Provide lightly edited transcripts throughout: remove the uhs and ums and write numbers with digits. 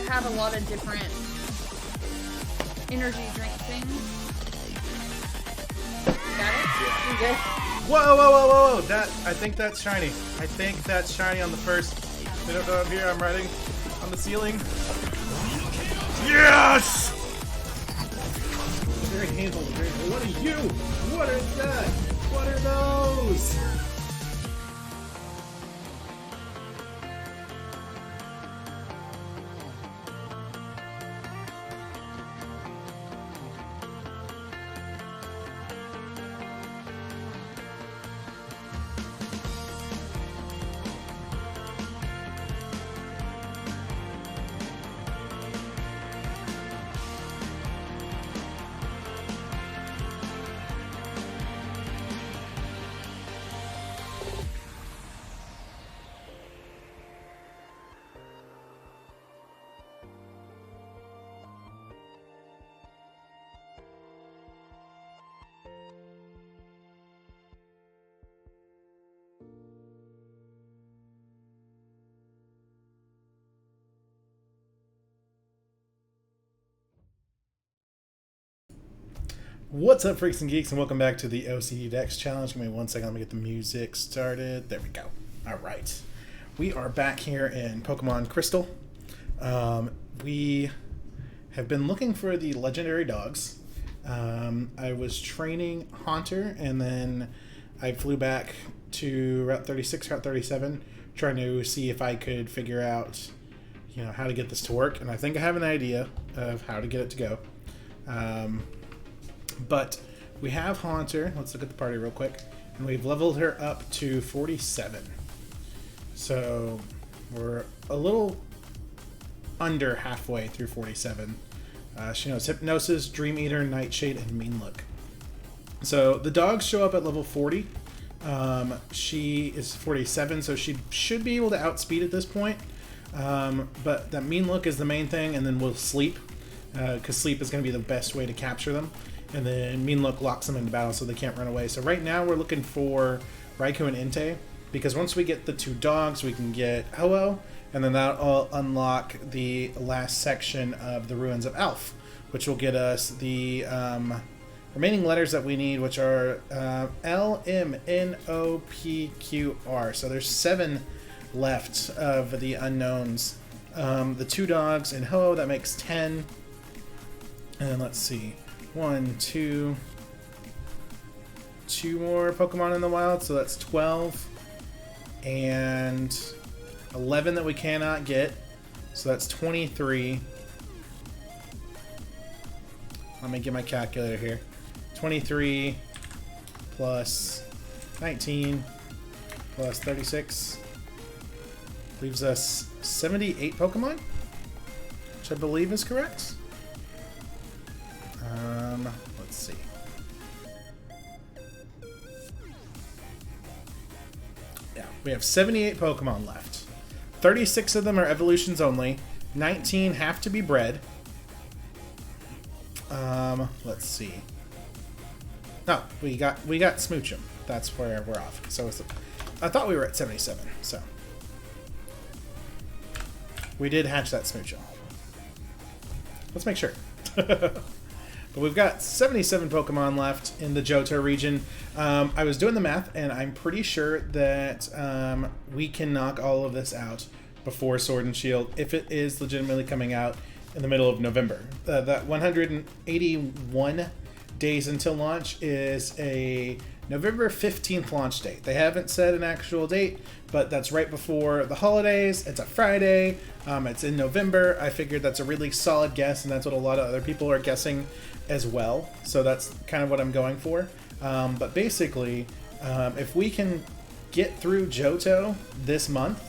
have a lot of different energy drink things. Got it? Yeah. You good? Whoa, whoa, whoa, whoa, whoa. I think that's shiny. I think that's shiny on the first. I don't know up here, I'm writing on the ceiling. Yes! Very handful, very handful. What are you? What is that? What are those? What's up, freaks and geeks, and welcome back to the OCD Dex Challenge. Give me 1 second, let me get the music started. There we go. Alright. We are back here in Pokemon Crystal. We have been looking for the legendary dogs. I was training Haunter, and then I flew back to Route 36, Route 37, trying to see if I could figure out, how to get this to work. And I think I have an idea of how to get it to go. But we have Haunter. Let's look at the party real quick. And we've leveled her up to 47. So we're a little under halfway through 47. She knows Hypnosis, Dream Eater, Nightshade, and Mean Look. So the dogs show up at level 40. She is 47, so she should be able to outspeed at this point. But that Mean Look is the main thing, and then we'll Sleep. Because Sleep is going to be the best way to capture them. And then Mean Look locks them into battle so they can't run away. So right now we're looking for Raikou and Entei, because once we get the two dogs, we can get Ho-Oh, and then that'll unlock the last section of the Ruins of Alph, which will get us the remaining letters that we need, which are L, M, N, O, P, Q, R. So there's 7 left of the unknowns. The two dogs and Ho-Oh, that makes 10. And let's see. 1, 2 more Pokemon in the wild, so that's 12, and 11 that we cannot get, so that's 23. Let me get my calculator here. 23 plus 19 plus 36 leaves us 78 Pokemon, which I believe is correct. Let's see. Yeah, we have 78 Pokemon left. 36 of them are evolutions only. 19 have to be bred. Let's see. No, we got Smoochum. That's where we're off. So I thought we were at 77. So we did hatch that Smoochum. Let's make sure. But we've got 77 Pokemon left in the Johto region. I was doing the math, and I'm pretty sure that we can knock all of this out before Sword and Shield, if it is legitimately coming out in the middle of November. That 181 days until launch is a November 15th launch date. They haven't said an actual date, but that's right before the holidays. It's a Friday. It's in November. I figured that's a really solid guess, and that's what a lot of other people are guessing as well. So that's kind of what I'm going for. But basically, if we can get through Johto this month,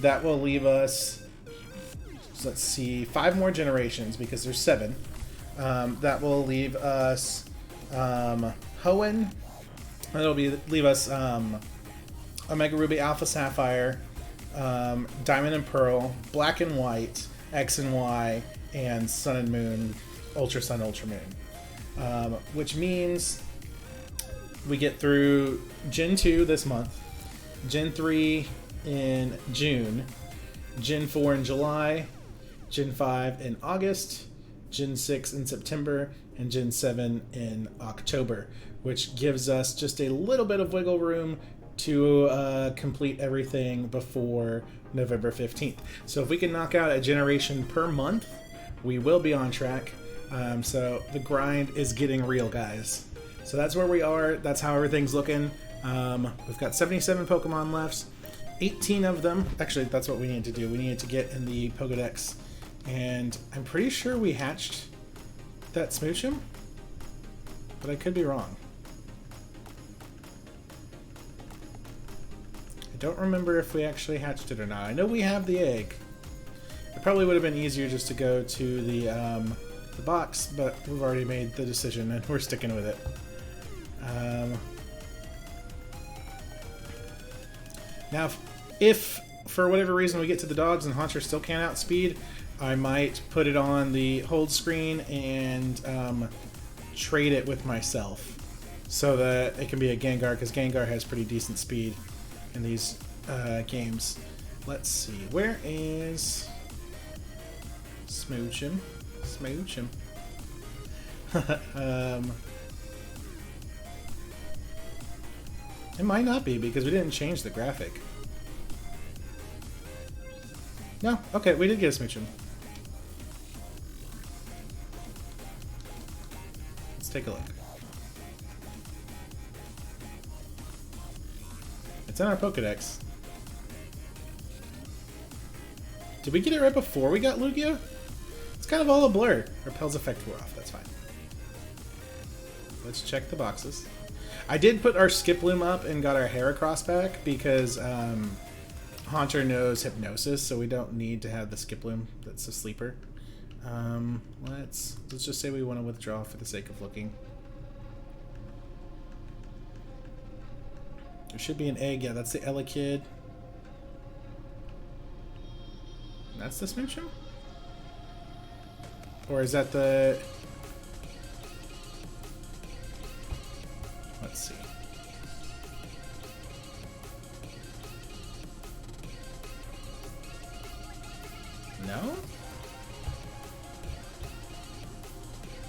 that will leave us, let's see, 5 more generations, because there's 7. That will leave us Hoenn. That'll leave us Omega Ruby, Alpha Sapphire, Diamond and Pearl, Black and White, X and Y, and Sun and Moon, Ultra Sun, Ultra Moon. Which means we get through Gen 2 this month, Gen 3 in June, Gen 4 in July, Gen 5 in August, Gen 6 in September, and Gen 7 in October, which gives us just a little bit of wiggle room to complete everything before November 15th. So if we can knock out a generation per month, we will be on track. So the grind is getting real, guys. So that's where we are. That's how everything's looking. We've got 77 Pokemon left. 18 of them. Actually, that's what we need to do. We needed to get in the Pokedex. And I'm pretty sure we hatched that Smoochum, but I could be wrong. I don't remember if we actually hatched it or not. I know we have the egg. It probably would have been easier just to go to the box, but we've already made the decision and we're sticking with it. Now, if for whatever reason we get to the dogs and Haunter still can't outspeed, I might put it on the hold screen and trade it with myself so that it can be a Gengar, because Gengar has pretty decent speed in these games. Let's see, where is Smoochum? Smoochum. It might not be because we didn't change the graphic. No, okay, we did get a Smoochum. Let's take a look. It's in our Pokedex. Did we get it right before we got Lugia? It's kind of all a blur. Repel's effect wore off, that's fine. Let's check the boxes. I did put our Skiploom up and got our Heracross back because Haunter knows Hypnosis, so we don't need to have the Skiploom. That's a sleeper. Let's just say we want to withdraw for the sake of looking. There should be an egg. Yeah, that's the Elekid. That's the Smoochum? Or is that the... Let's see. No?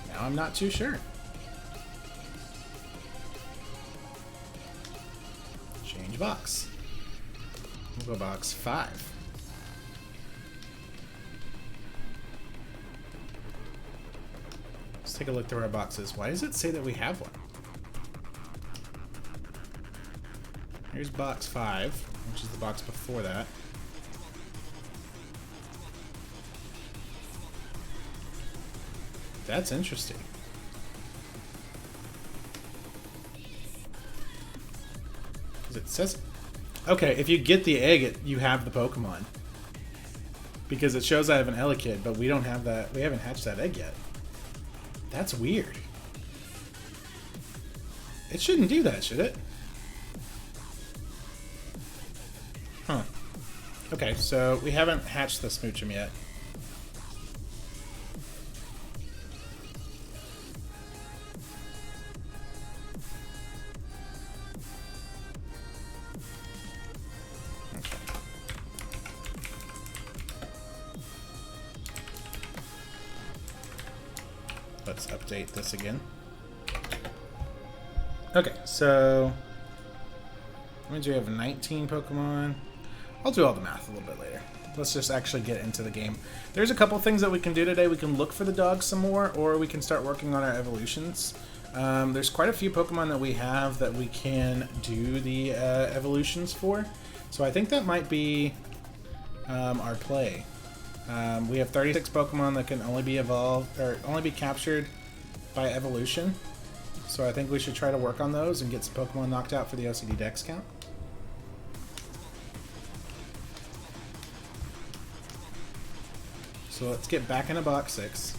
Now I'm not too sure. Change box. We'll go box 5. Let's take a look through our boxes. Why does it say that we have one? Here's box 5, which is the box before that. That's interesting. Because it says... Okay, if you get the egg, you have the Pokemon. Because it shows I have an Elekid, but we don't have that. We haven't hatched that egg yet. That's weird. It shouldn't do that, should it? Huh. Okay, so we haven't hatched the Smoochum yet. Let's update this again. Okay, so that means we have 19 Pokemon. I'll do all the math a little bit later. Let's just actually get into the game. There's a couple things that we can do today. We can look for the dogs some more, or we can start working on our evolutions. There's quite a few Pokemon that we have that we can do the evolutions for. So I think that might be our play. We have 36 Pokemon that can only be evolved or only be captured by evolution. So I think we should try to work on those and get some Pokemon knocked out for the OCD Dex count. So let's get back into box 6.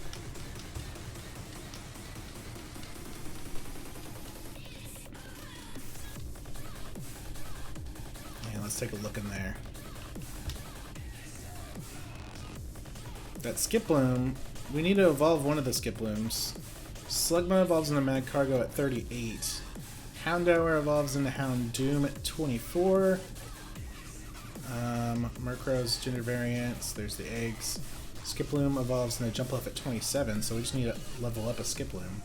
And let's take a look in there. That Skiploom, we need to evolve one of the Skiplooms. Slugma evolves into Magcargo at 38. Houndour evolves into Houndoom at 24. Murkrow's gender variants. There's the eggs. Skiploom evolves and they jump off at 27, so we just need to level up a Skiploom.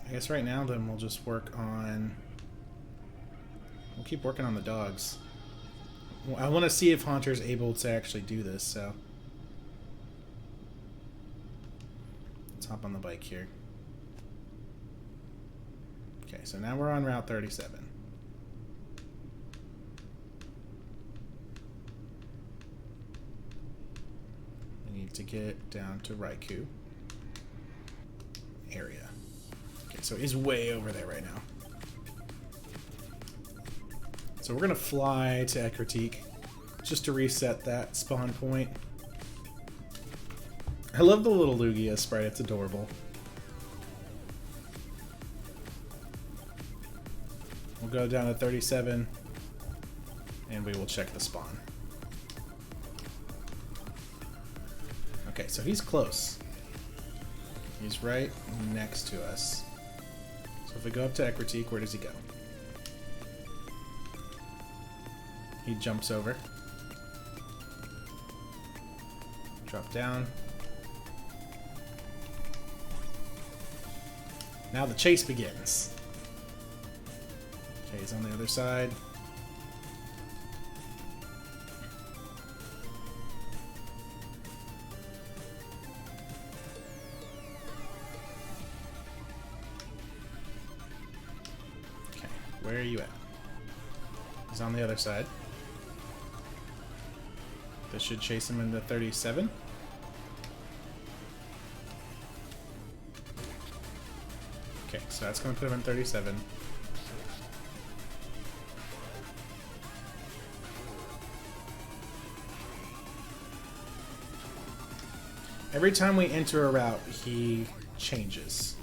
I guess right now then we'll just work on... We'll keep working on the dogs. I want to see if Haunter's able to actually do this, so... Let's hop on the bike here. Okay, so now we're on Route 37. We need to get down to Raikou area. Okay, so he's way over there right now. So we're going to fly to Ekritique just to reset that spawn point. I love the little Lugia sprite, it's adorable. We'll go down to 37 and we will check the spawn. Okay, so he's close. He's right next to us. So if we go up to Ekritique, where does he go? He jumps over. Drop down. Now the chase begins. Okay, he's on the other side. Okay, where are you at? He's on the other side. This should chase him into 37. Okay, so that's going to put him in 37. Every time we enter a route, he changes.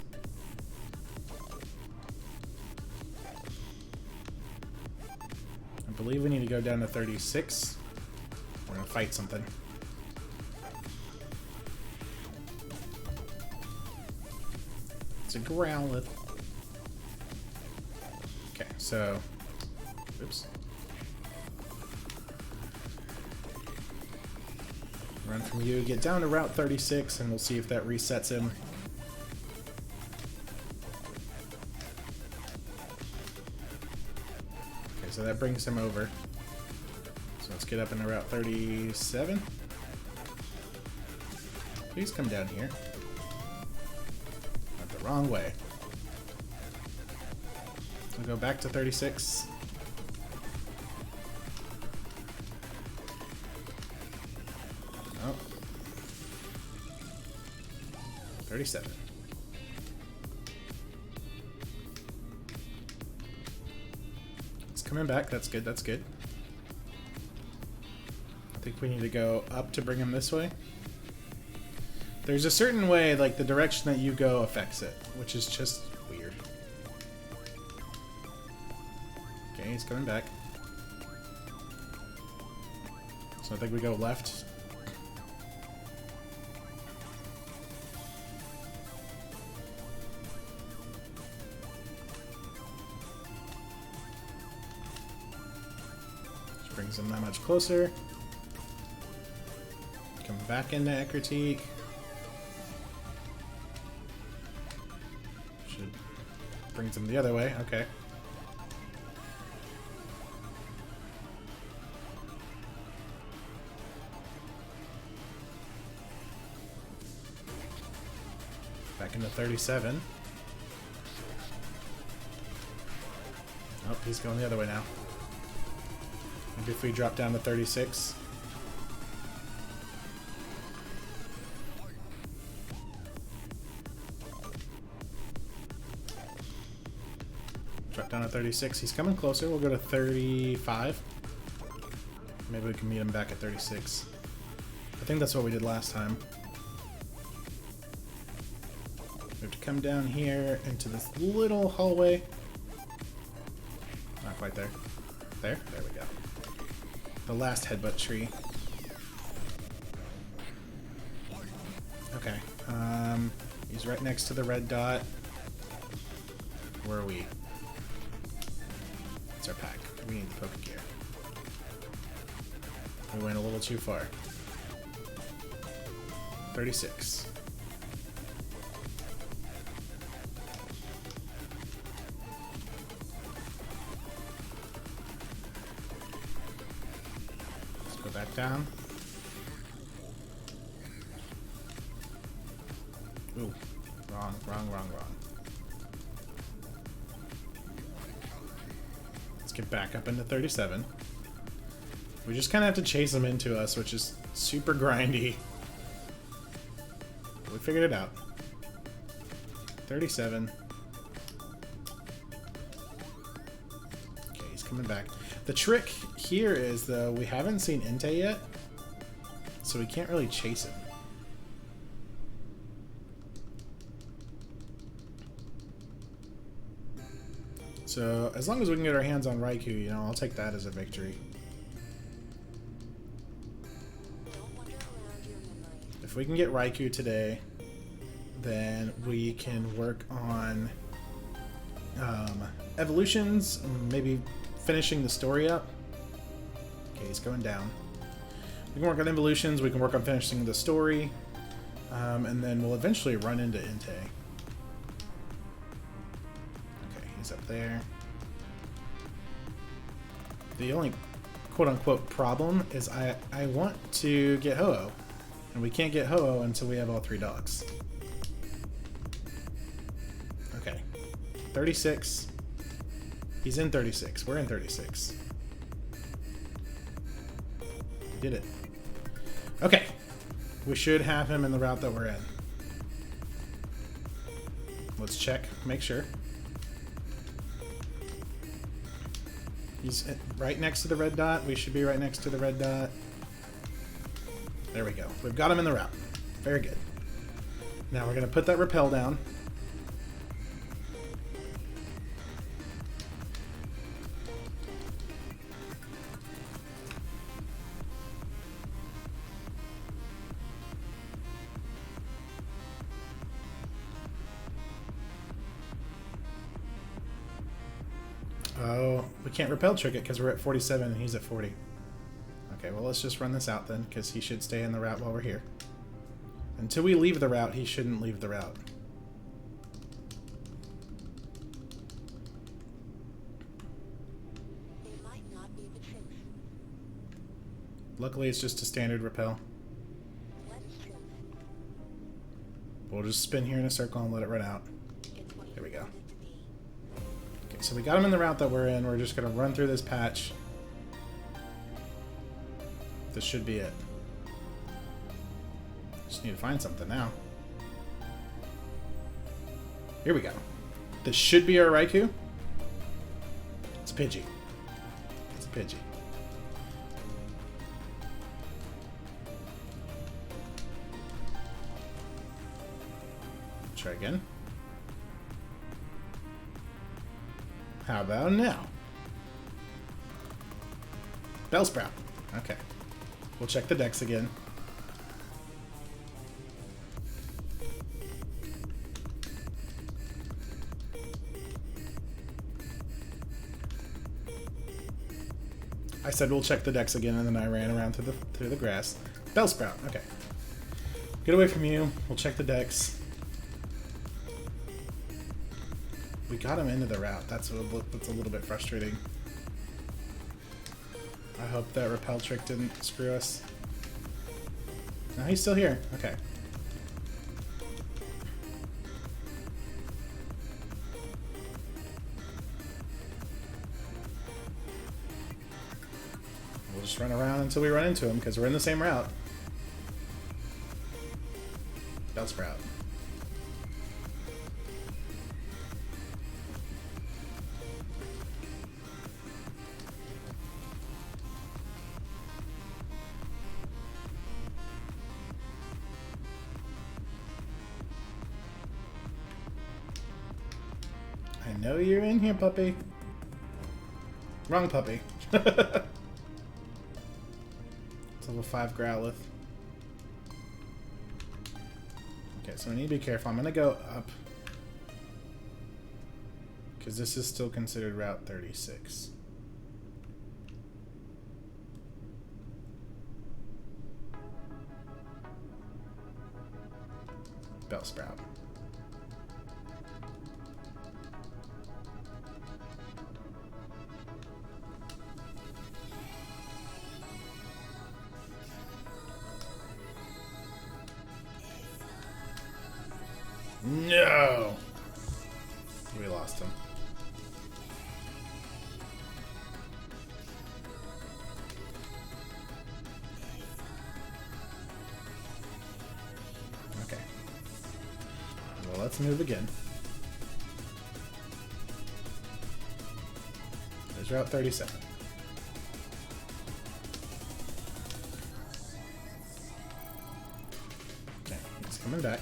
I believe we need to go down to 36. We're gonna fight something. It's a Growlithe. Okay, so... Oops. Run from you, get down to Route 36, and we'll see if that resets him. Okay, so that brings him over. So let's get up into Route 37. Please come down here. Went the wrong way. We'll go back to 36. Oh. 37. It's coming back. That's good. That's good. I think we need to go up to bring him this way. There's a certain way, like, the direction that you go affects it, which is just weird. Okay, he's coming back. So I think we go left. Which brings him that much closer. Come back into Ekritique. Should brings him the other way. Okay. Back into 37. Oh, he's going the other way now. Maybe if we drop down to 36. Drop down to 36. He's coming closer. We'll go to 35. Maybe we can meet him back at 36. I think that's what we did last time. We have to come down here into this little hallway. Not quite there. There? There we go. The last headbutt tree. Okay. He's right next to the red dot. Where are we? It's our pack. We need the Pokegear. We went a little too far. 36. Let's go back down. Ooh, wrong. Let's get back up into 37. We just kind of have to chase them into us, which is super grindy. We figured it out. 37. Okay, he's coming back. The trick here is, though, we haven't seen Inte yet, so we can't really chase him. So, as long as we can get our hands on Raikou, you know, I'll take that as a victory. If we can get Raikou today, then we can work on evolutions, maybe finishing the story up. Okay, he's going down. We can work on evolutions, we can work on finishing the story, and then we'll eventually run into Inte. He's up there. The only quote-unquote problem is I want to get Ho-Oh, and we can't get Ho-Oh until we have all 3 dogs. Okay, 36. He's in 36. We're in 36. We did it. Okay, we should have him in the route that we're in. Let's check, make sure. He's right next to the red dot. We should be right next to the red dot. There we go. We've got him in the route. Very good. Now we're going to put that rappel down. Oh, we can't rappel trick it because we're at 47 and he's at 40. Okay, well, let's just run this out then, because he should stay in the route while we're here. Until we leave the route, he shouldn't leave the route. Luckily, it's just a standard rappel. We'll just spin here in a circle and let it run out. There we go. Okay, so we got him in the route that we're in. We're just going to run through this patch. This should be it. Just need to find something now. Here we go. This should be our Raikou. It's Pidgey. It's a Pidgey. Try again. How about now? Bellsprout. Okay. We'll check the decks again. I said we'll check the decks again, and then I ran around through the grass. Bellsprout. Okay. Get away from you. We'll check the decks. We got him into the route. That's a little bit frustrating. I hope that repel trick didn't screw us. No, he's still here. Okay. We'll just run around until we run into him, because we're in the same route. Bellsprout. I know you're in here, puppy. Wrong puppy. It's level 5 Growlithe. Okay, so we need to be careful. I'm going to go up, because this is still considered Route 36. Bellsprout. No! We lost him. Okay. Well, let's move again. There's Route 37. Okay, he's coming back.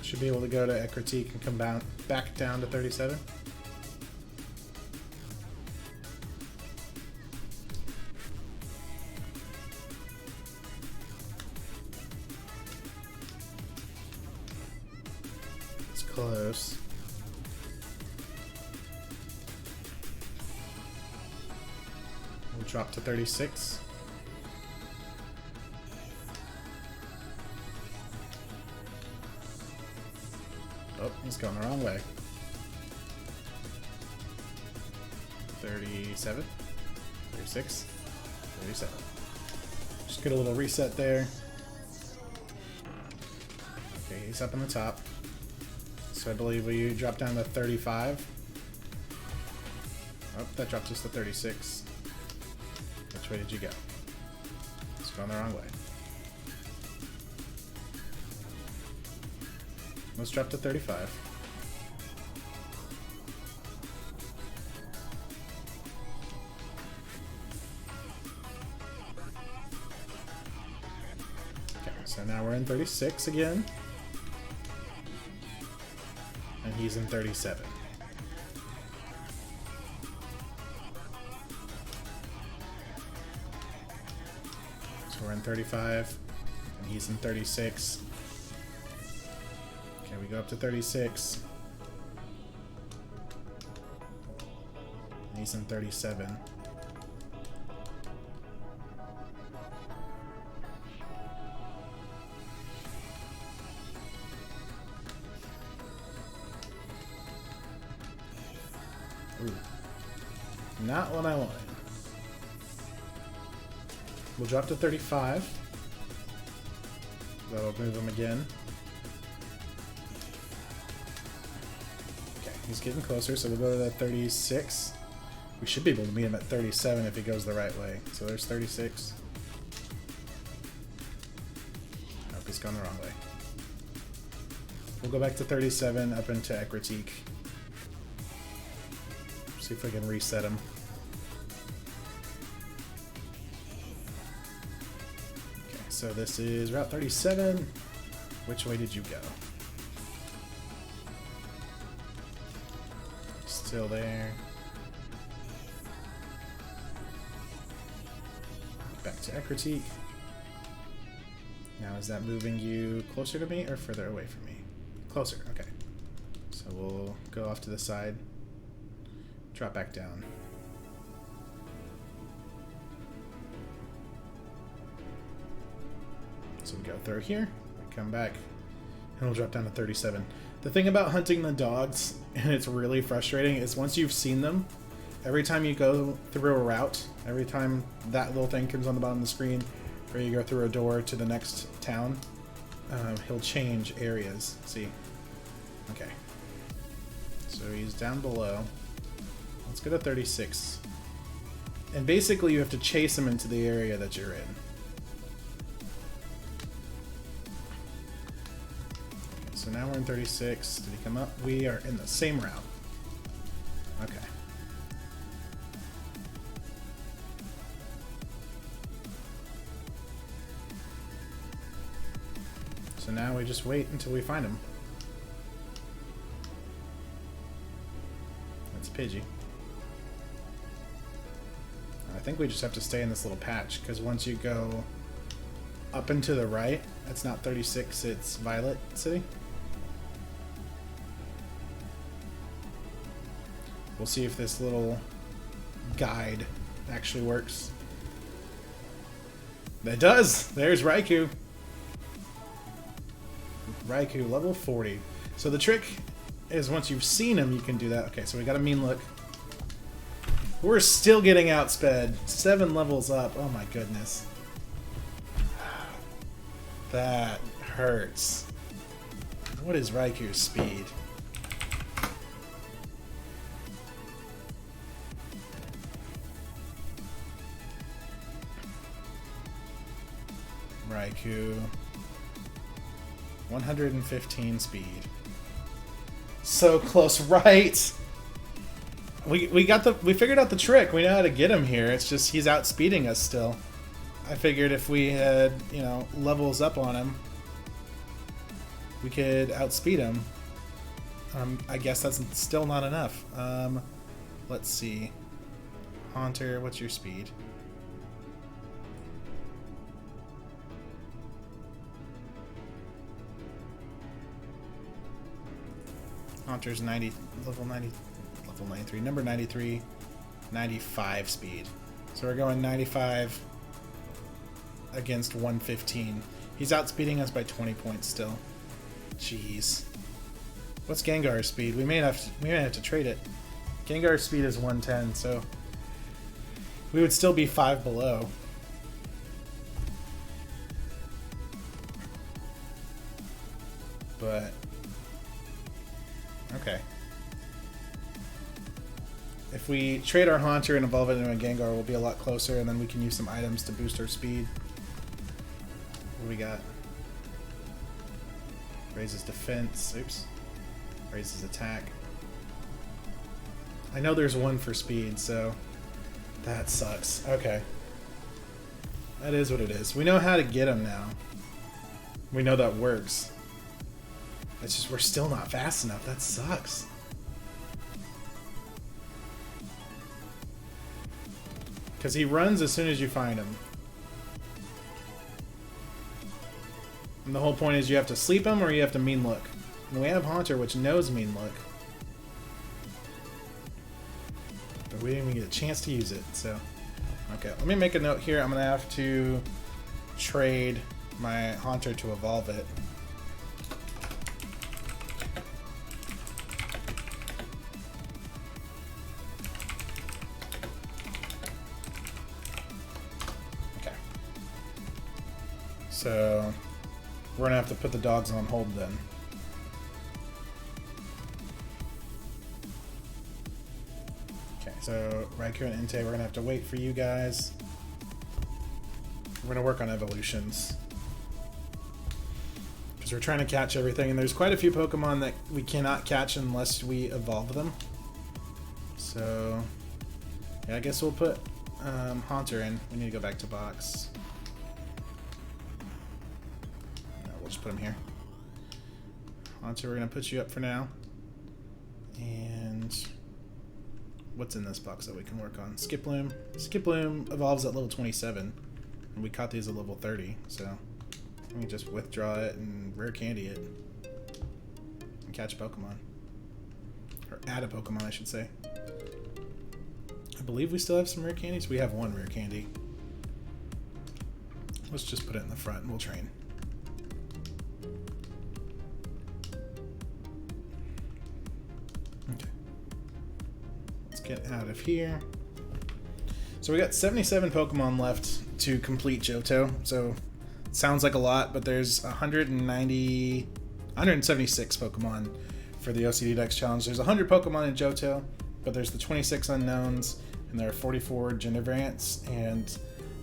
Should be able to go to Critique and come back down to 37. It's close. We'll drop to 36. Oh, he's going the wrong way. 37, 36, 37. Just get a little reset there. Okay, he's up in the top. So I believe we drop down to 35. Oh, that dropped us to 36. Which way did you go? It's going the wrong way. Let's drop to 35. Okay, so now we're in 36 again. And he's in 37. So we're in 35, and he's in 36. Okay, we go up to 36. And he's in 37. Ooh. Not what I wanted. We'll drop to 35. That'll move him again. Okay, he's getting closer, so we'll go to that 36. We should be able to meet him at 37 if he goes the right way. So there's 36. Nope, he's gone the wrong way. We'll go back to 37 up into Critique. See if we can reset him. Okay, so this is Route 37. Which way did you go? Still there. Back to Critique. Now is that moving you closer to me or further away from me? Closer, okay. So we'll go off to the side. Drop back down. So we go through here, we come back, and we'll drop down to 37. The thing about hunting the dogs, and it's really frustrating, is once you've seen them, every time you go through a route, every time that little thing comes on the bottom of the screen, or you go through a door to the next town, he'll change areas. See? Okay. So he's down below. Let's go to 36. And basically you have to chase him into the area that you're in. Okay, so now we're in 36. Did he come up? We are in the same route. Okay. So now we just wait until we find him. That's Pidgey. I think we just have to stay in this little patch, because once you go up and to the right, it's not 36, it's Violet City. We'll see if this little guide actually works. That does! There's Raikou. Raikou, level 40. So the trick is once you've seen him, you can do that. Okay, so we got a mean look. We're still getting outsped. 7 levels up. Oh my goodness. That hurts. What is Raikou's speed? Raikou. 115 speed. So close, right? We figured out the trick. We know how to get him here. It's just he's outspeeding us still. I figured if we had, you know, levels up on him, we could outspeed him. I guess that's still not enough. Let's see. Haunter, what's your speed? Haunter's 90, level 93, number 93, 95 speed. So we're going 95 against 115. He's outspeeding us by 20 points still. Jeez. What's Gengar's speed? We may have to trade it. Gengar's speed is 110, so we would still be 5 below. But okay. If we trade our Haunter and evolve it into a Gengar, we'll be a lot closer, and then we can use some items to boost our speed. What do we got? Raises defense. Oops. Raises attack. I know there's one for speed, so that sucks. Okay. That is what it is. We know how to get him now. We know that works. It's just we're still not fast enough. That sucks. Because he runs as soon as you find him. And the whole point is you have to sleep him or you have to mean look. And we have Haunter, which knows mean look. But we didn't even get a chance to use it, so. Okay, let me make a note here. I'm going to have to trade my Haunter to evolve it. Okay. So, we're going to have to put the dogs on hold then. So, Raikou and Entei, we're going to have to wait for you guys. We're going to work on evolutions. Because we're trying to catch everything, and there's quite a few Pokemon that we cannot catch unless we evolve them. So, yeah, I guess we'll put Haunter in. We need to go back to box. No, we'll just put him here. Haunter, we're going to put you up for now. And what's in this box that we can work on? Skiploom. Skiploom evolves at level 27. And we caught these at level 30, so we can just withdraw it and rare candy it. And catch a Pokemon. Or add a Pokemon, I should say. I believe we still have some rare candies. We have one rare candy. Let's just put it in the front and we'll train. Okay. Get out of here. So we got 77 Pokemon left to complete Johto. So it sounds like a lot, but there's 176 Pokemon for the OCD Dex challenge. There's 100 Pokemon in Johto, but there's the 26 unknowns, and there are 44 gender variants. And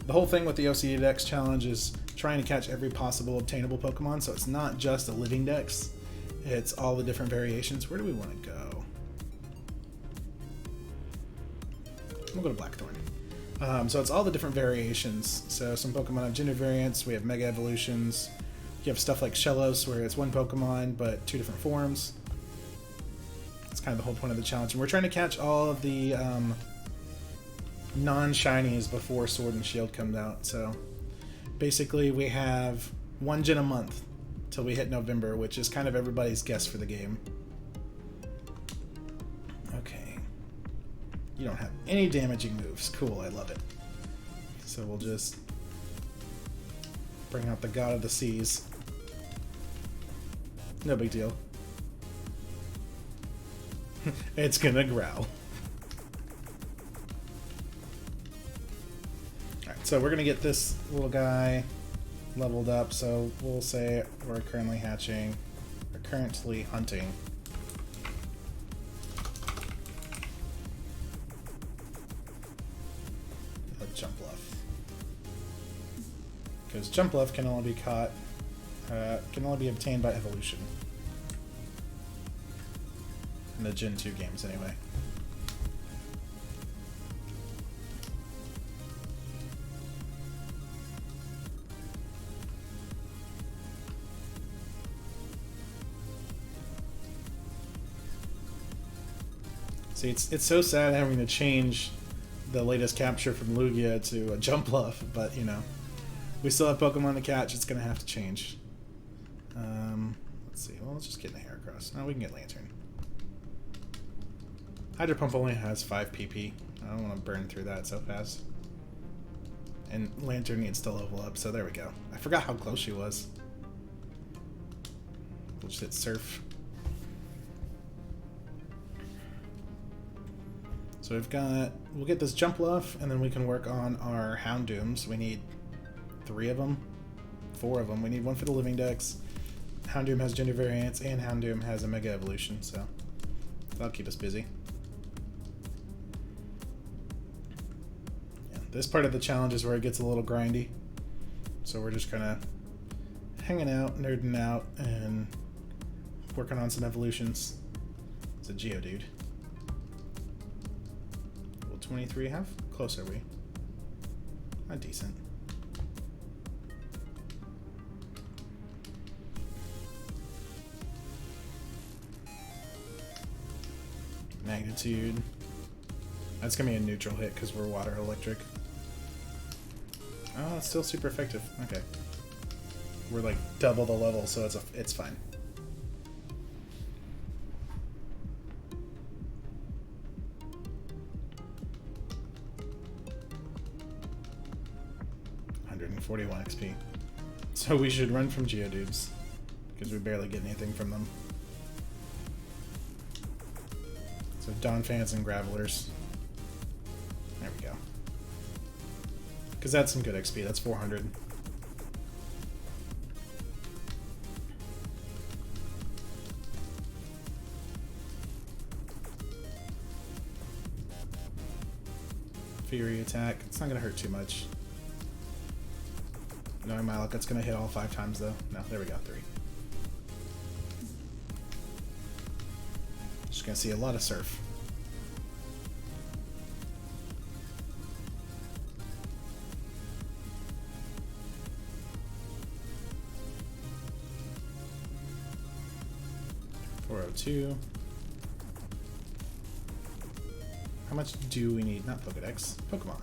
the whole thing with the OCD Dex challenge is trying to catch every possible obtainable Pokemon. So it's not just a living Dex, it's all the different variations. Where do we want to go? We'll go to Blackthorn. So it's all the different variations. So some Pokemon have gender variants. We have Mega Evolutions. You have stuff like Shellos, where it's one Pokemon, but 2 different forms. That's kind of the whole point of the challenge. And we're trying to catch all of the non-shinies before Sword and Shield comes out. So basically we have 1 gen a month till we hit November, which is kind of everybody's guess for the game. Okay. You don't have any damaging moves. Cool, I love it. So we'll just bring out the God of the Seas. No big deal. It's gonna growl. Alright, so we're gonna get this little guy leveled up, so we'll say we're currently hatching, or currently hunting. A jump bluff. Because jump bluff can only be caught, can only be obtained by evolution. In the Gen 2 games, anyway. See, it's so sad having to change the latest capture from Lugia to a jump bluff, but you know, we still have Pokemon to catch. It's gonna have to change. Let's see. Well, let's just get in the hair across. Now we can get Lantern. Hydro Pump only has 5 PP. I don't want to burn through that so fast. And Lantern needs to level up, so there we go. I forgot how close she was. We'll just hit Surf. So we'll get this Jump Bluff, and then we can work on our Houndooms. We need 3 of them, 4 of them. We need 1 for the Living Dex. Houndoom has gender variants, and Houndoom has a Mega Evolution, so that'll keep us busy. Yeah, this part of the challenge is where it gets a little grindy. So we're just kind of hanging out, nerding out, and working on some evolutions. It's a Geodude. 23. How close are we? Not decent. Magnitude. That's gonna be a neutral hit because we're water electric. Oh, it's still super effective. Okay. We're like double the level, so it's fine. $141 XP. So we should run from Geodudes because we barely get anything from them. So Donphans and Gravelers. There we go. Because that's some good XP. That's 400. Fury attack. It's not going to hurt too much. Knowing my luck, that's going to hit all 5 times, though. No, there we go, 3. Just going to see a lot of Surf. $402. How much do we need? Not Pokedex. Pokemon.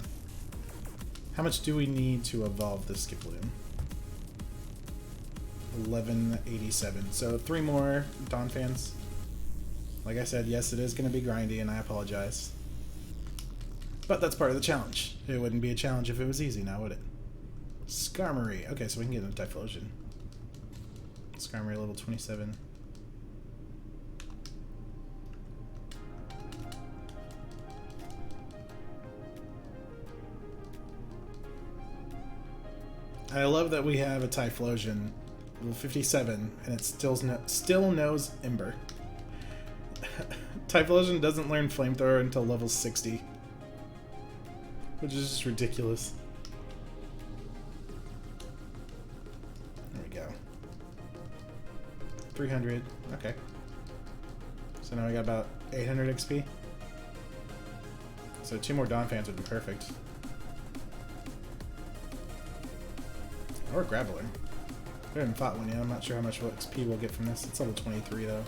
How much do we need to evolve this Skiploom? 1187. So 3 more Donphans. Like I said, yes, it is going to be grindy, and I apologize. But that's part of the challenge. It wouldn't be a challenge if it was easy, now would it? Skarmory. Okay, so we can get a Typhlosion. Skarmory level 27. I love that we have a Typhlosion, level 57, and it still knows Ember. Typhlosion doesn't learn Flamethrower until level 60, which is just ridiculous. There we go. 300. Okay. So now we got about 800 XP. So 2 more Donphans would be perfect. Or Graveler. We haven't fought one yet. I'm not sure how much XP we'll get from this. It's level 23 though.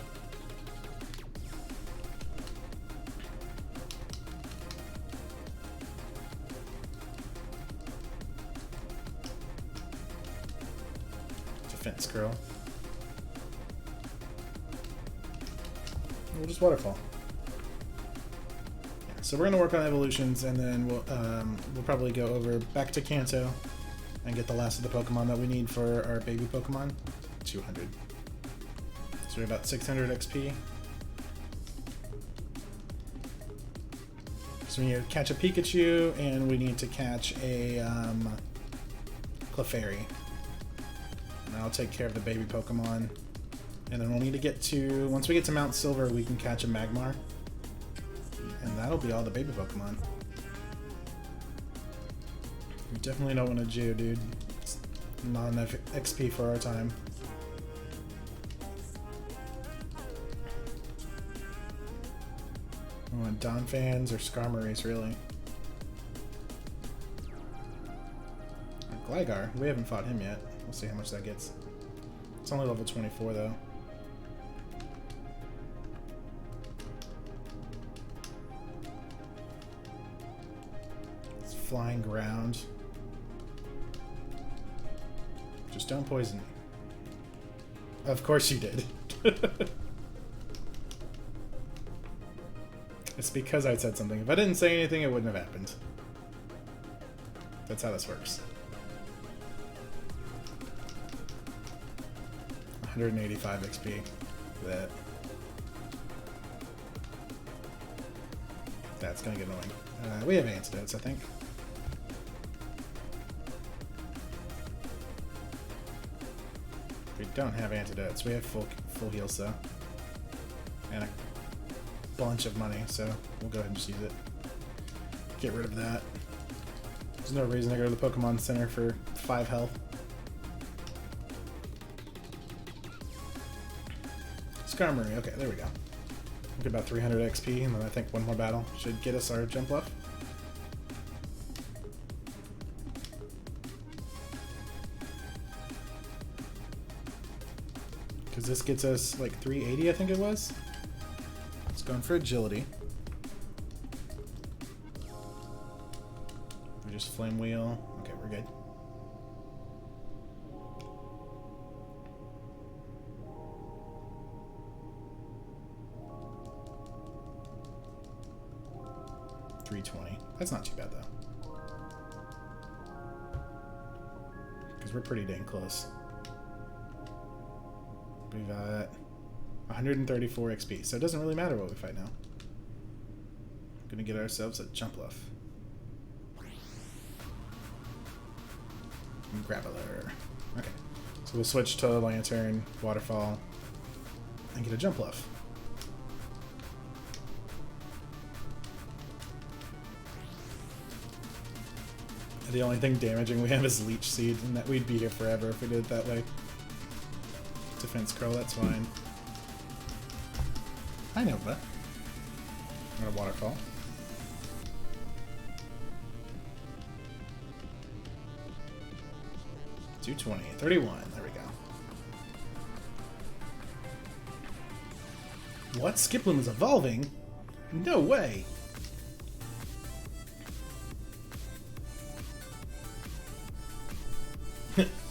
Defense Curl. We'll just Waterfall. Yeah, so we're gonna work on evolutions, and then we'll probably go over back to Kanto and get the last of the Pokemon that we need for our baby Pokemon. 200. So we're about 600 XP. So we need to catch a Pikachu, and we need to catch a Clefairy. And I'll take care of the baby Pokemon. And then we'll need to get to... Once we get to Mount Silver, we can catch a Magmar. And that'll be all the baby Pokemon. We definitely don't want a Geodude. It's not enough XP for our time. I want Donphans or Skarmories, really. Gligar. We haven't fought him yet. We'll see how much that gets. It's only level 24, though. It's flying ground. Just don't poison me. Of course you did. It's because I said something. If I didn't say anything, it wouldn't have happened. That's how this works. 185 XP. That. That's gonna get annoying. We have antidotes, I think. We don't have antidotes. We have full heals though. And a bunch of money, so we'll go ahead and just use it. Get rid of that. There's no reason to go to the Pokemon Center for 5 health. Skarmory, okay, there we go. Get about 300 XP, and then I think one more battle should get us our jump up. Because this gets us like 380, I think it was. It's going for agility. We just flame wheel. Okay, we're good. $320. That's not too bad though. Because we're pretty dang close. We got 134 XP, so it doesn't really matter what we fight now. We're gonna get ourselves a Jumpluff. And Graveler. Okay, so we'll switch to Lantern, Waterfall, and get a Jumpluff. The only thing damaging we have is Leech Seed, and that we'd be here forever if we did it that way. Defense Curl, that's fine. Hi, Nova. Got a Waterfall. $220, 31. There we go. What? Skiploom is evolving? No way.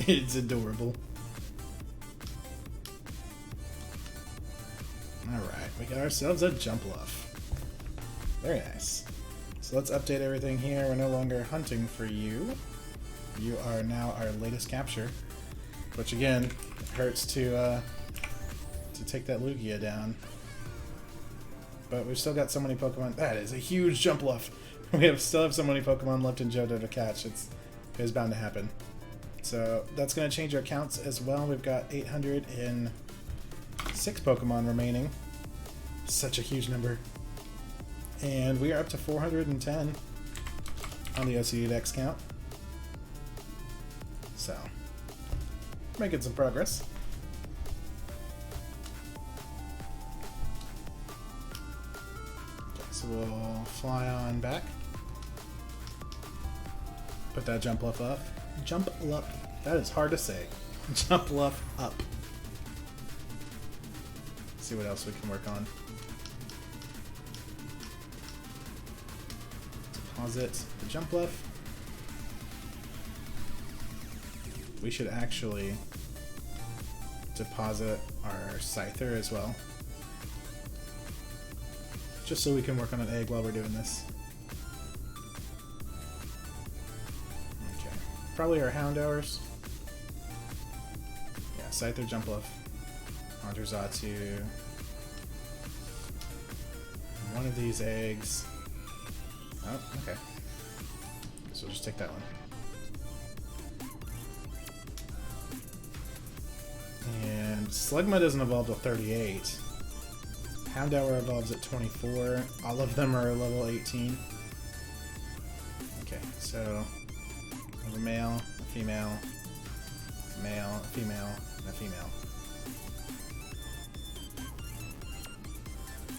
It's adorable. Alright, we got ourselves a Jumpluff. Very nice. So let's update everything here. We're no longer hunting for you. You are now our latest capture. Which again, hurts to take that Lugia down. But we've still got so many Pokemon. That is a huge Jumpluff. We still have so many Pokemon left in Johto to catch. It's bound to happen. So that's going to change our counts as well. We've got 806 Pokemon remaining. Such a huge number. And we are up to 410 on the OCD Dex count. So, making some progress. Okay, so we'll fly on back. Put that Jumpluff up. Jumpluff. That is hard to say. Jumpluff up. See what else we can work on. Deposit the Jumpluff. We should actually deposit our Scyther as well. Just so we can work on an egg while we're doing this. Probably our Houndours. Yeah, Scyther, Jumpluff. Haunter Zatu. One of these eggs. Oh, okay. So we'll just take that one. And Slugma doesn't evolve till 38. Houndour evolves at 24. All of them are level 18. Okay, so we have a male, a female, a male, a female, and a female.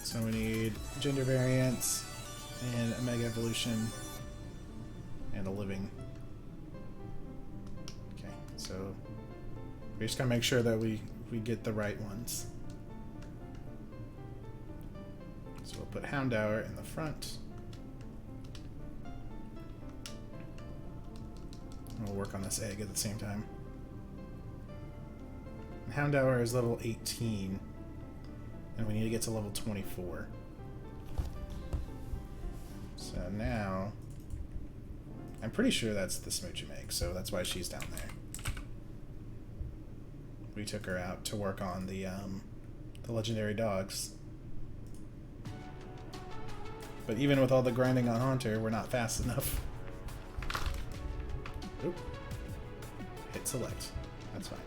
So we need gender variants and a mega evolution and a living. Okay, so we just gotta make sure that we get the right ones. So we'll put Houndour in the front. And we'll work on this egg at the same time. Houndour is level 18. And we need to get to level 24. So now, I'm pretty sure that's the Smoochie, so that's why she's down there. We took her out to work on the legendary dogs. But even with all the grinding on Haunter, we're not fast enough. Oop. Hit select. That's fine.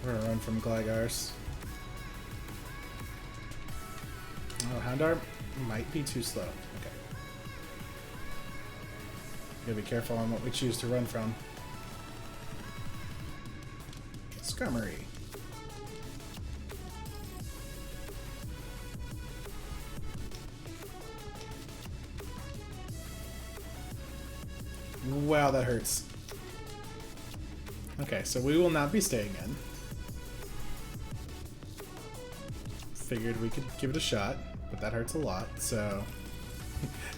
We're gonna run from Glygars. Oh, Houndour might be too slow. Okay. Gotta be careful on what we choose to run from. Scummery. Wow, that hurts. Okay, so we will not be staying in. Figured we could give it a shot, but that hurts a lot, so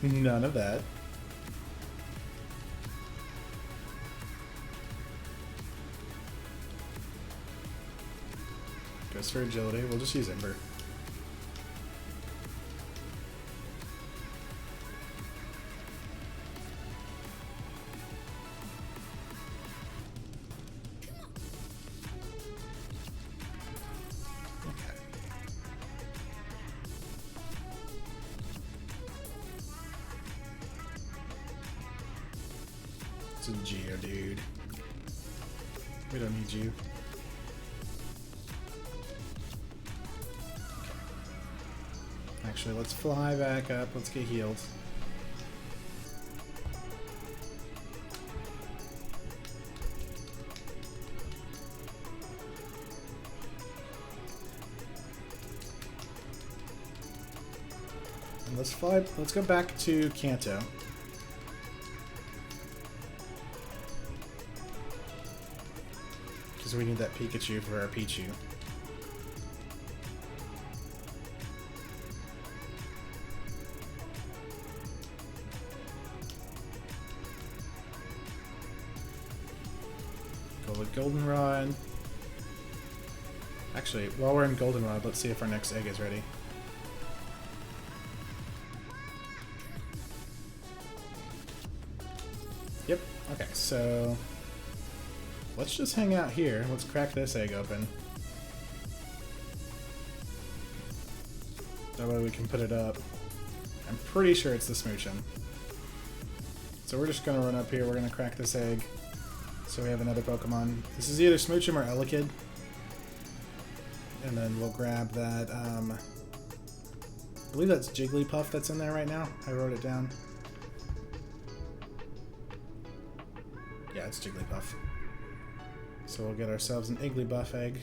none of that. Goes for agility, we'll just use Ember. It's a Geodude. We don't need you. Actually, let's fly back up. Let's get healed. And let's fly. Let's go back to Kanto. Because we need that Pikachu for our Pichu. Go with Goldenrod. Actually, while we're in Goldenrod, let's see if our next egg is ready. Yep. Okay, so let's just hang out here. Let's crack this egg open. That way we can put it up. I'm pretty sure it's the Smoochum. So we're just going to run up here. We're going to crack this egg. So we have another Pokemon. This is either Smoochum or Elekid. And then we'll grab that. I believe that's Jigglypuff that's in there right now. I wrote it down. Yeah, it's Jigglypuff. So we'll get ourselves an Igglybuff egg.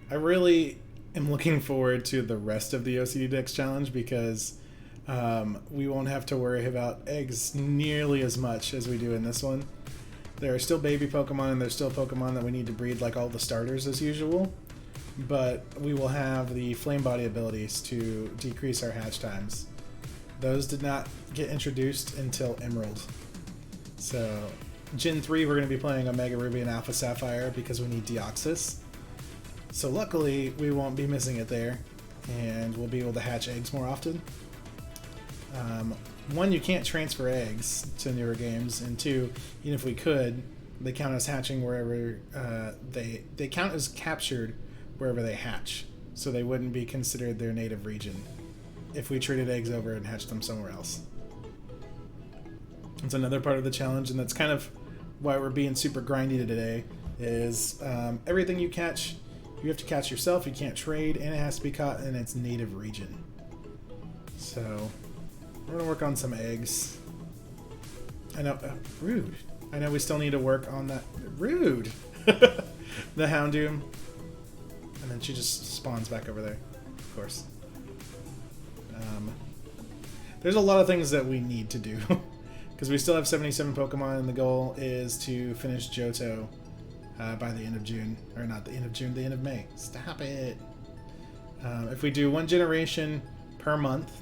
I really am looking forward to the rest of the OCD Dex challenge because we won't have to worry about eggs nearly as much as we do in this one. There are still baby Pokemon and there's still Pokemon that we need to breed like all the starters as usual. But we will have the Flame Body abilities to decrease our hatch times. Those did not get introduced until Emerald. So, Gen 3 we're going to be playing Omega Ruby and Alpha Sapphire because we need Deoxys. So luckily, we won't be missing it there, and we'll be able to hatch eggs more often. One, you can't transfer eggs to newer games, and two, even if we could, they count as hatching wherever they count as captured wherever they hatch, so they wouldn't be considered their native region if we traded eggs over and hatched them somewhere else. It's another part of the challenge, and that's kind of why we're being super grindy today, is everything you catch, you have to catch yourself, you can't trade, and it has to be caught in its native region. So we're going to work on some eggs. I know, rude. I know we still need to work on that. Rude! The Houndoom. And then she just spawns back over there, of course. There's a lot of things that we need to do. Because we still have 77 Pokemon, and the goal is to finish Johto by the end of June. Or not the end of June, the end of May. Stop it! If we do one generation per month,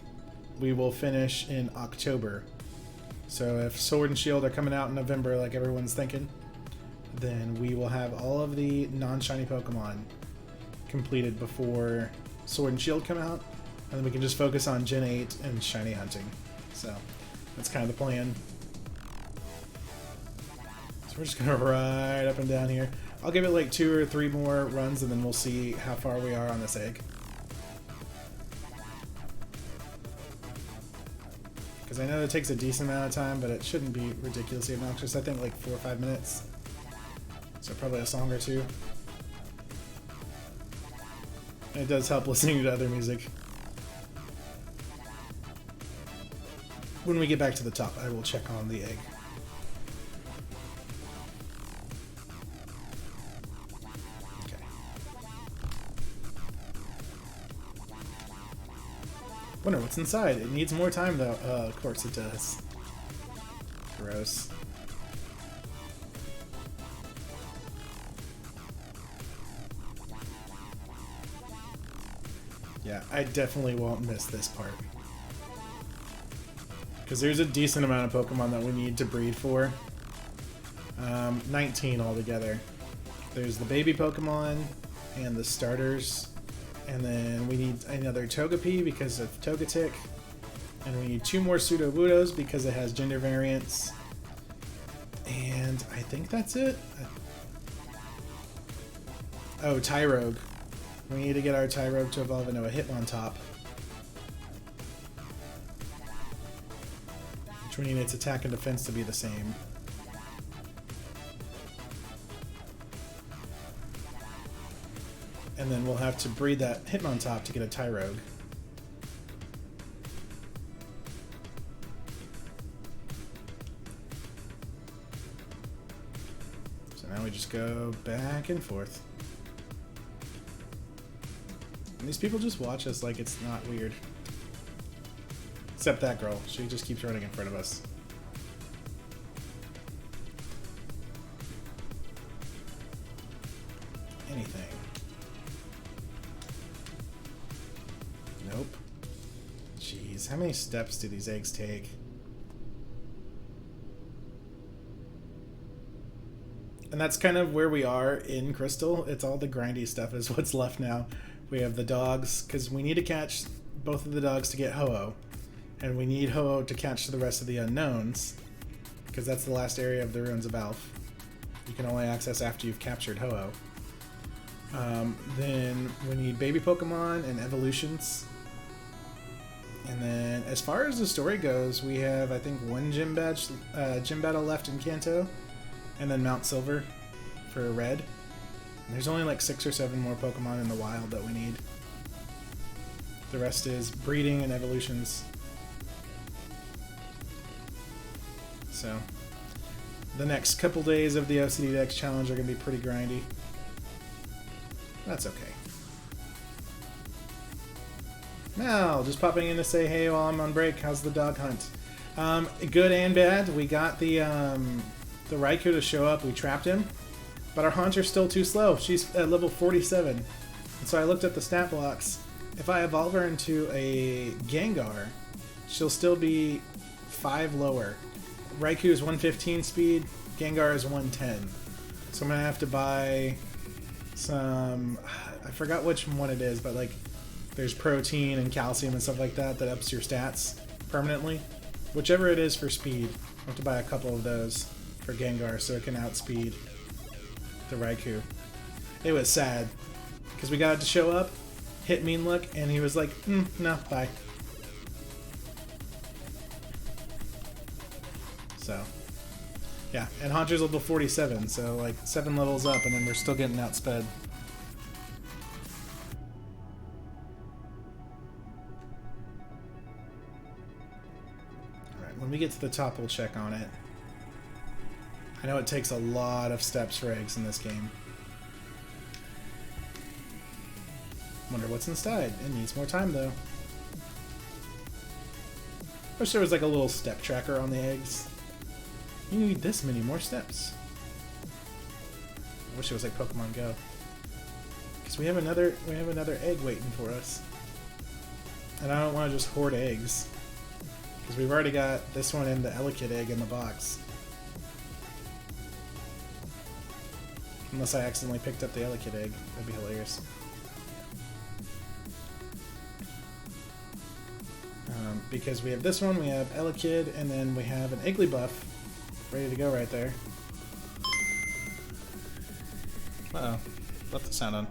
we will finish in October. So if Sword and Shield are coming out in November like everyone's thinking, then we will have all of the non-shiny Pokemon completed before Sword and Shield come out, and then we can just focus on Gen 8 and shiny hunting. So that's kind of the plan. So we're just gonna ride up and down here. I'll give it like 2 or 3 more runs, and then we'll see how far we are on this egg. Because I know it takes a decent amount of time, but it shouldn't be ridiculously obnoxious. I think like 4 or 5 minutes. So probably a song or two. And it does help listening to other music. When we get back to the top, I will check on the egg. Okay. Wonder what's inside. It needs more time though. Of course it does. Gross. Yeah, I definitely won't miss this part. Because there's a decent amount of Pokemon that we need to breed for. 19 altogether. There's the baby Pokemon and the starters. And then we need another Togepi because of Togetic. And we need 2 more Sudowoodos because it has gender variants. And I think that's it. Oh, Tyrogue. We need to get our Tyrogue to evolve into a Hitmontop. Which we need its attack and defense to be the same. And then we'll have to breed that Hitmontop to get a Tyrogue. So now we just go back and forth. And these people just watch us like it's not weird. Except that girl. She just keeps running in front of us. Anything. Nope. Jeez, how many steps do these eggs take? And that's kind of where we are in Crystal. It's all the grindy stuff is what's left now. We have the dogs, because we need to catch both of the dogs to get Ho-Oh. And we need Ho-Oh to catch the rest of the unknowns, because that's the last area of the Ruins of Alph. You can only access after you've captured Ho-Oh. Then we need baby Pokemon and evolutions. And then as far as the story goes, we have, I think, 1 gym battle left in Kanto, and then Mount Silver for Red. And there's only like 6 or 7 more Pokemon in the wild that we need. The rest is breeding and evolutions. So the next couple days of the OCD Dex challenge are going to be pretty grindy. That's okay. Mal, just popping in to say hey while I'm on break. How's the dog hunt? Good and bad. We got the Raikou to show up. We trapped him. But our Haunter's still too slow. She's at level 47. And so I looked at the stat blocks. If I evolve her into a Gengar, she'll still be 5 lower. Raikou is 115 speed. Gengar is 110. So I'm going to have to buy some... I forgot which one it is, but like there's protein and calcium and stuff like that that ups your stats permanently. Whichever it is for speed, I have to buy a couple of those for Gengar so it can outspeed the Raikou. It was sad because we got it to show up, hit Mean Look, and he was like, no, bye. So, yeah, and Haunter's level 47, so like 7 levels up, and then we're still getting outsped. Alright, when we get to the top, we'll check on it. I know it takes a lot of steps for eggs in this game. Wonder what's inside. It needs more time, though. Wish there was like a little step tracker on the eggs. You need this many more steps. I wish it was like Pokemon Go. Because we have another egg waiting for us. And I don't want to just hoard eggs. Because we've already got this one and the Elekid egg in the box. Unless I accidentally picked up the Elekid egg. That'd be hilarious. Because we have this one, we have Elekid, and then we have an Igglybuff ready to go right there. Uh-oh. Left the sound on.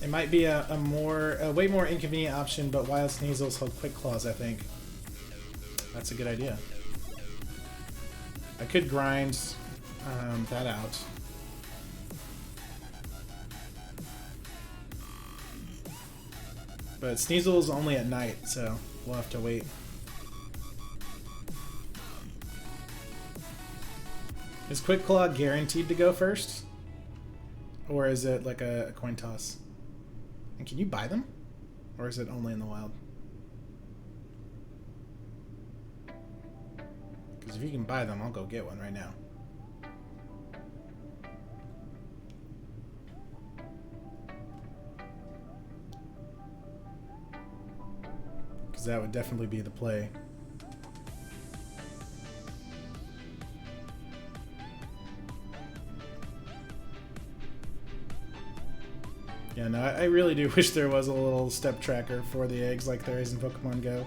It might be a way more inconvenient option, but Wild Sneasels hold Quick Claws, I think. That's a good idea. I could grind that out. But Sneasel's only at night, so we'll have to wait. Is Quick Claw guaranteed to go first? Or is it like a coin toss? And can you buy them? Or is it only in the wild? Because if you can buy them, I'll go get one right now. Because that would definitely be the play. Yeah, no, I really do wish there was a little step tracker for the eggs like there is in Pokemon Go.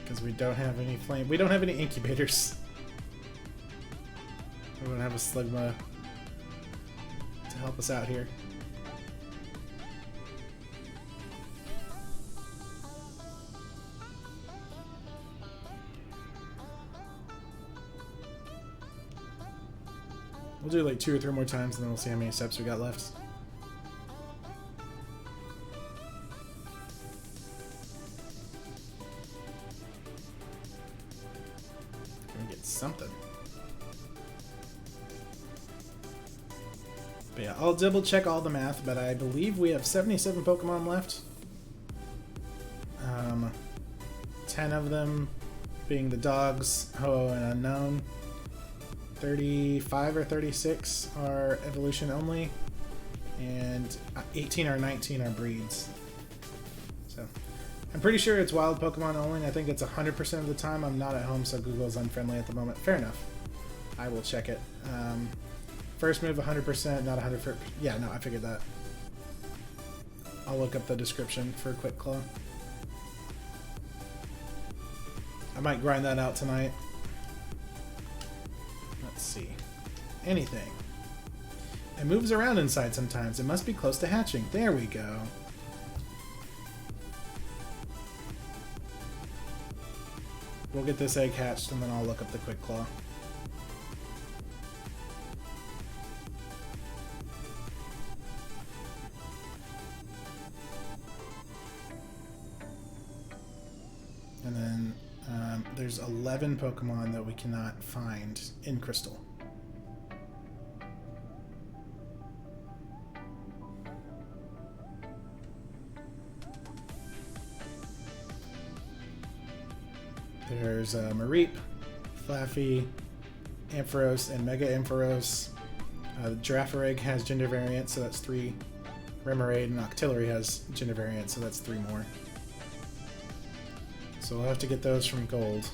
Because we don't have any flame. We don't have any incubators. We don't have a Slugma to help us out here. We'll do like 2 or 3 more times and then we'll see how many steps we got left. Gonna get something. But yeah, I'll double check all the math, but I believe we have 77 Pokemon left. 10 of them being the dogs, Ho and Unknown. 35 or 36 are evolution only, and 18 or 19 are breeds. So, I'm pretty sure it's wild Pokemon only. I think it's 100% of the time. I'm not at home, so Google is unfriendly at the moment. Fair enough. I will check it. First move 100%, not 100%. Yeah, no, I figured that. I'll look up the description for Quick Claw. I might grind that out tonight. Let's see. Anything. It moves around inside sometimes. It must be close to hatching. There we go. We'll get this egg hatched and then I'll look up the Quick Claw. And then there's 11 Pokemon that we cannot find in Crystal. There's Mareep, Flaffy, Ampharos, and Mega Ampharos. Girafarig has gender variant, so that's 3. Remoraid and Octillery has gender variant, so that's 3 more. So we'll have to get those from Gold.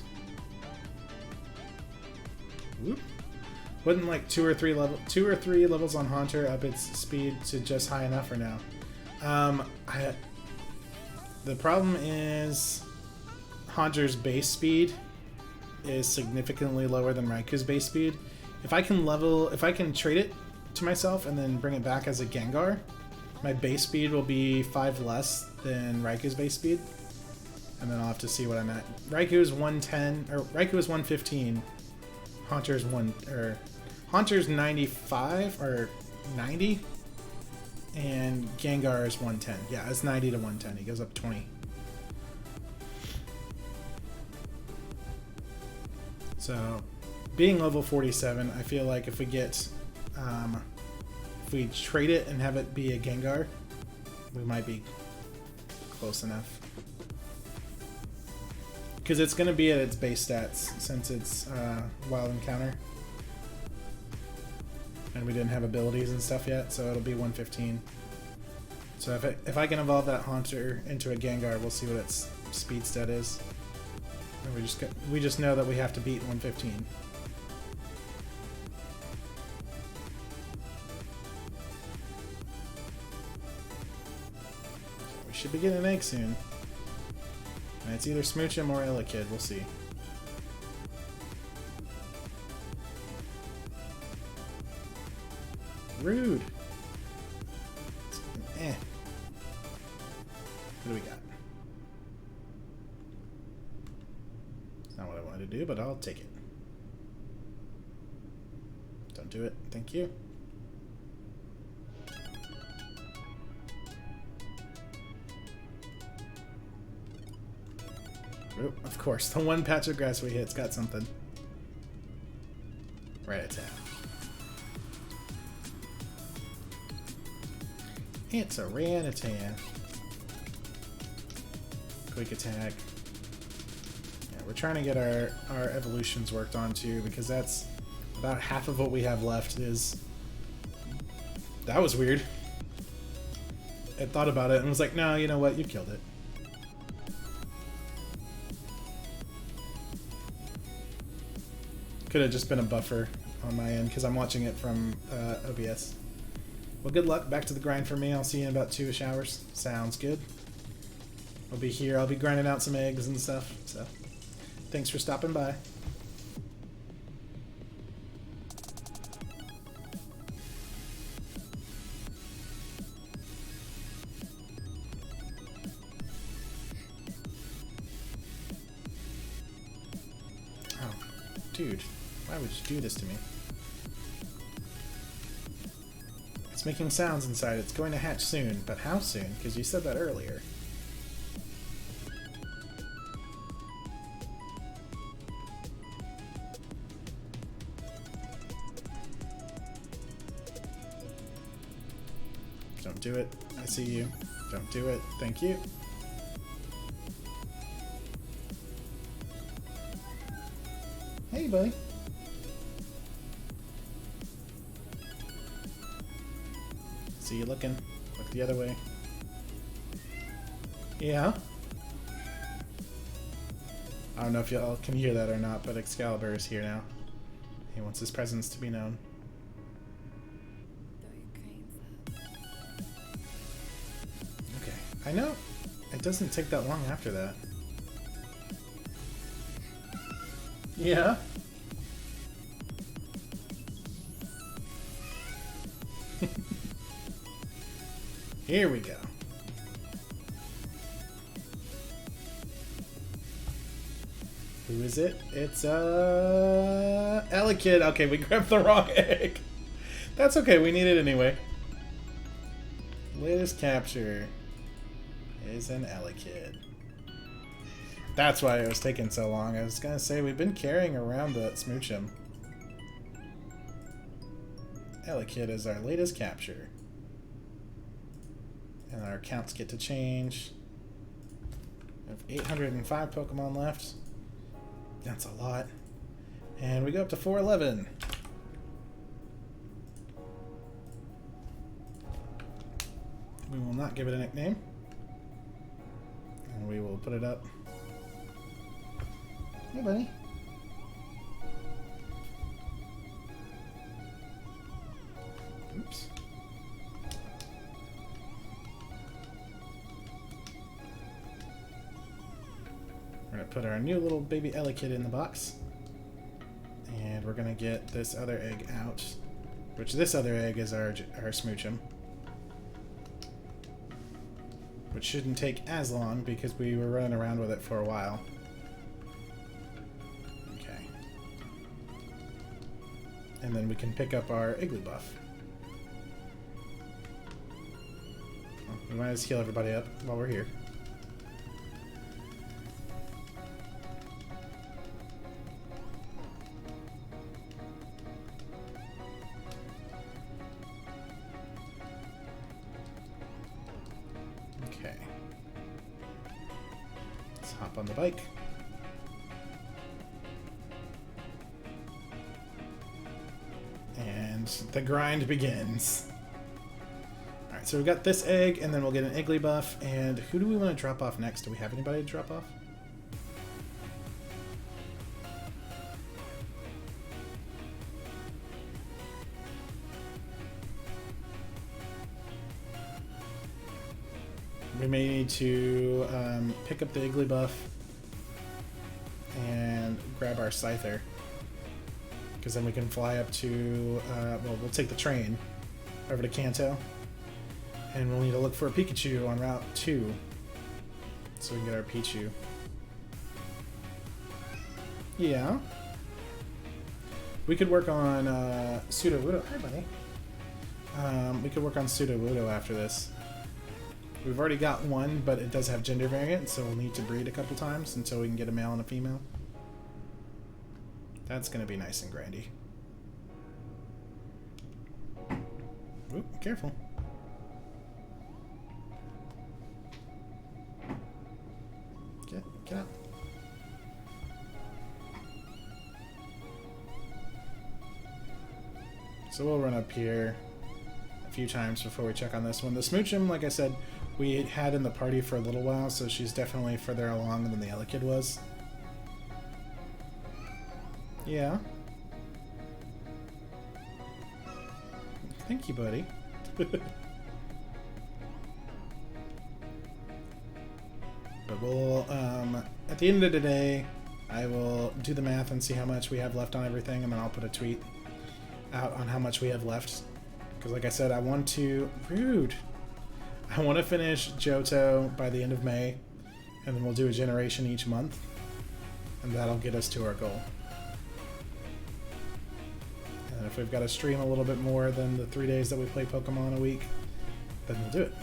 Whoop. Wouldn't like two or three levels on Haunter up its speed to just high enough or no? The problem is Haunter's base speed is significantly lower than Raiku's base speed. If I can trade it to myself and then bring it back as a Gengar, my base speed will be 5 less than Raiku's base speed. And then I'll have to see what I'm at. Raiku's 110 or Raiku's 115. Haunter's 95 or 90. And Gengar is 110. Yeah, it's 90 to 110. He goes up 20. So, being level 47, I feel like if we get, if we trade it and have it be a Gengar, we might be close enough. Because it's going to be at its base stats since it's Wild Encounter. And we didn't have abilities and stuff yet, so it'll be 115. So if I can evolve that Haunter into a Gengar, we'll see what its speed stat is. And we just know that we have to beat 115. We should be getting an egg soon. And it's either Smoochum or Elekid, we'll see. Rude. Eh. What do we got? It's not what I wanted to do, but I'll take it. Don't do it. Thank you. Oh, of course, the one patch of grass we hit's got something. Right attack. It's a Rattata. Quick attack. Yeah, we're trying to get our evolutions worked on too, because that's about half of what we have left is... That was weird. I thought about it and was like, no, you know what? You killed it. Could have just been a buffer on my end because I'm watching it from OBS. Well, good luck. Back to the grind for me. I'll see you in about 2-ish hours. Sounds good. I'll be here. I'll be grinding out some eggs and stuff. So, thanks for stopping by. Oh, dude. Why would you do this to me? It's making sounds inside. It's going to hatch soon. But how soon? Because you said that earlier. Don't do it. I see you. Don't do it. Thank you. Hey, buddy. See you looking. Look the other way. Yeah? I don't know if y'all can hear that or not, but Excalibur is here now. He wants his presence to be known. Okay. I know it doesn't take that long after that. Yeah? Here we go. Who is it? It's Elekid. Okay, we grabbed the wrong egg. That's okay, we need it anyway. Latest capture is an Elekid. That's why it was taking so long. I was gonna say we've been carrying around the Smoochum. Elekid is our latest capture. And our counts get to change. We have 805 Pokemon left. That's a lot. And we go up to 411. We will not give it a nickname. And we will put it up. Hey, buddy. Oops. We're gonna put our new little baby Ellie kid in the box. And we're gonna get this other egg out. Which this other egg is our smoochum. Which shouldn't take as long because we were running around with it for a while. Okay. And then we can pick up our igloo buff. Well, we might as well heal everybody up while we're here. Okay. Let's hop on the bike. And the grind begins. Alright, so we've got this egg, and then we'll get an igloo buff. And who do we want to drop off next? Do we have anybody to drop off? We may need to pick up the igloo buff and grab our scyther. Because then we can fly up to, well, we'll take the train over to Kanto. And we'll need to look for a Pikachu on Route 2. So we can get our Pichu. Yeah. We could work on Sudowoodo. Hi, buddy. We could work on Sudowoodo after this. We've already got one, but it does have gender variant, so we'll need to breed a couple times until we can get a male and a female. That's going to be nice and grindy. Oop, careful. Get out. So we'll run up here a few times before we check on this one. The Smoochum, like I said, we had in the party for a little while, so she's definitely further along than the Elekid was. Yeah. Thank you, buddy. But we'll, at the end of the day, I will do the math and see how much we have left on everything, and then I'll put a tweet out on how much we have left. Because like I said, I want to... Rude! I want to finish Johto by the end of May, and then we'll do a generation each month, and that'll get us to our goal. And if we've got to stream a little bit more than the 3 days that we play Pokemon a week, then we'll do it.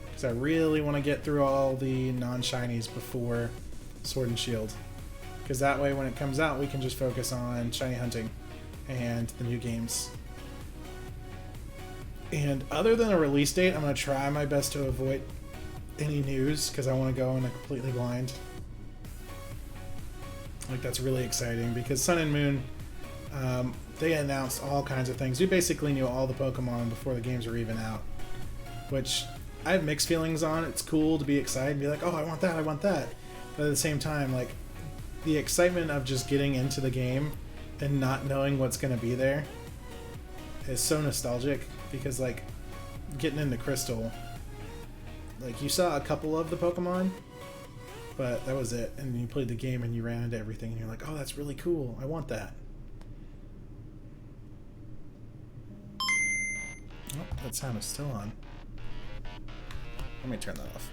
Because I really want to get through all the non-shinies before Sword and Shield. Because that way when it comes out, we can just focus on shiny hunting and the new games. And other than a release date, I'm going to try my best to avoid any news because I want to go in a completely blind. Like, that's really exciting because Sun and Moon, they announced all kinds of things. We basically knew all the Pokemon before the games were even out, which I have mixed feelings on. It's cool to be excited and be like, oh, I want that, I want that. But at the same time, like, the excitement of just getting into the game and not knowing what's going to be there is so nostalgic. Because, like, getting into Crystal, like, you saw a couple of the Pokemon, but that was it. And you played the game and you ran into everything and you're like, oh, that's really cool. I want that. Oh, that sound is still on. Let me turn that off.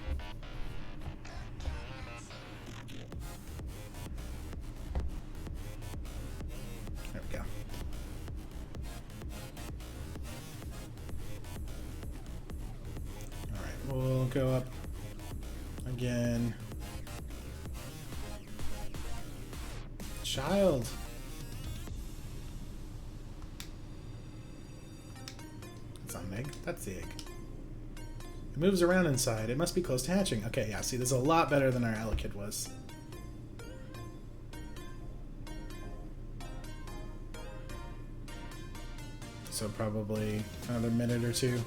There we go. We'll go up again. Child. That's not an egg. That's the egg. It moves around inside. It must be close to hatching. Okay, yeah, see, this is a lot better than our Elekid was. So probably another minute or two.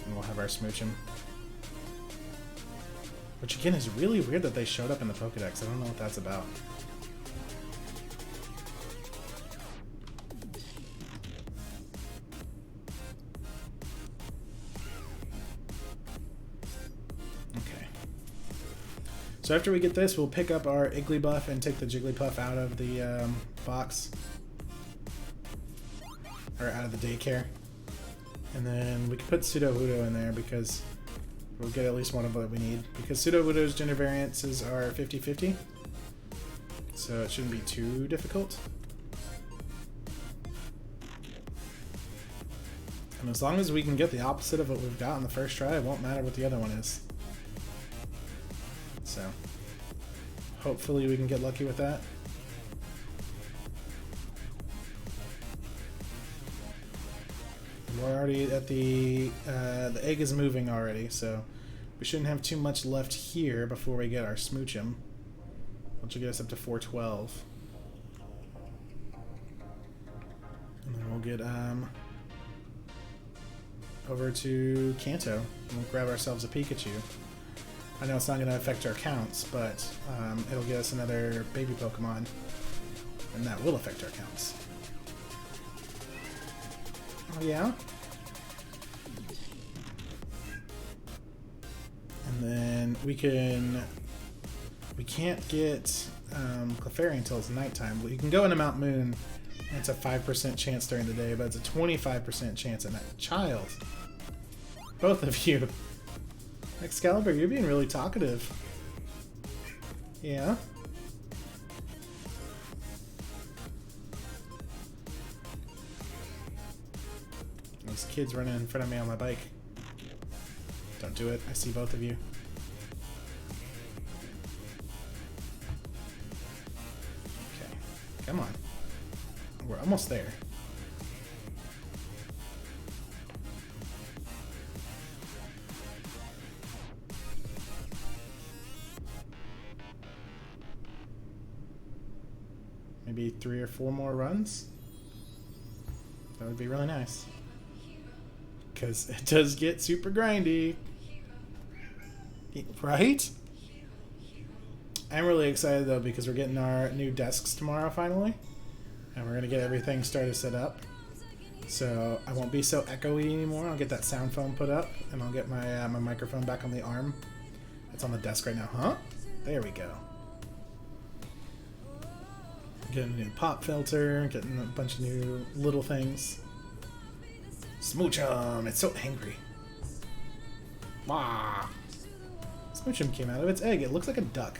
And we'll have our Smoochum. Which again is really weird that they showed up in the Pokedex. I don't know what that's about. So after we get this, we'll pick up our Igglybuff and take the Jigglypuff out of the box. Or out of the daycare. And then we can put Sudowoodo in there because we'll get at least one of what we need. Because Sudowoodo's gender variances are 50-50. So it shouldn't be too difficult. And as long as we can get the opposite of what we've got on the first try, it won't matter what the other one is. So, hopefully we can get lucky with that. We're already at the egg is moving already, so we shouldn't have too much left here before we get our Smoochum, which will get us up to 412. And then we'll get over to Kanto, and we'll grab ourselves a Pikachu. I know it's not going to affect our counts, but it'll get us another baby Pokemon, and that will affect our counts. Oh yeah? And then we can't get Clefairy until it's nighttime. You can go into Mount Moon, and it's a 5% chance during the day, but it's a 25% chance at night. Child. Both of you. Excalibur, you're being really talkative. Yeah? These kids running in front of me on my bike. Don't do it. I see both of you. Okay. Come on. We're almost there. Maybe 3 or 4 more runs? That would be really nice. Because it does get super grindy. Right? I'm really excited though because we're getting our new desks tomorrow finally. And we're going to get everything started set up. So I won't be so echoey anymore. I'll get that sound foam put up and I'll get my my microphone back on the arm. It's on the desk right now, huh? There we go. Getting a new pop filter, getting a bunch of new little things. Smoochum! It's so angry. Wah! Smoochum came out of its egg. It looks like a duck.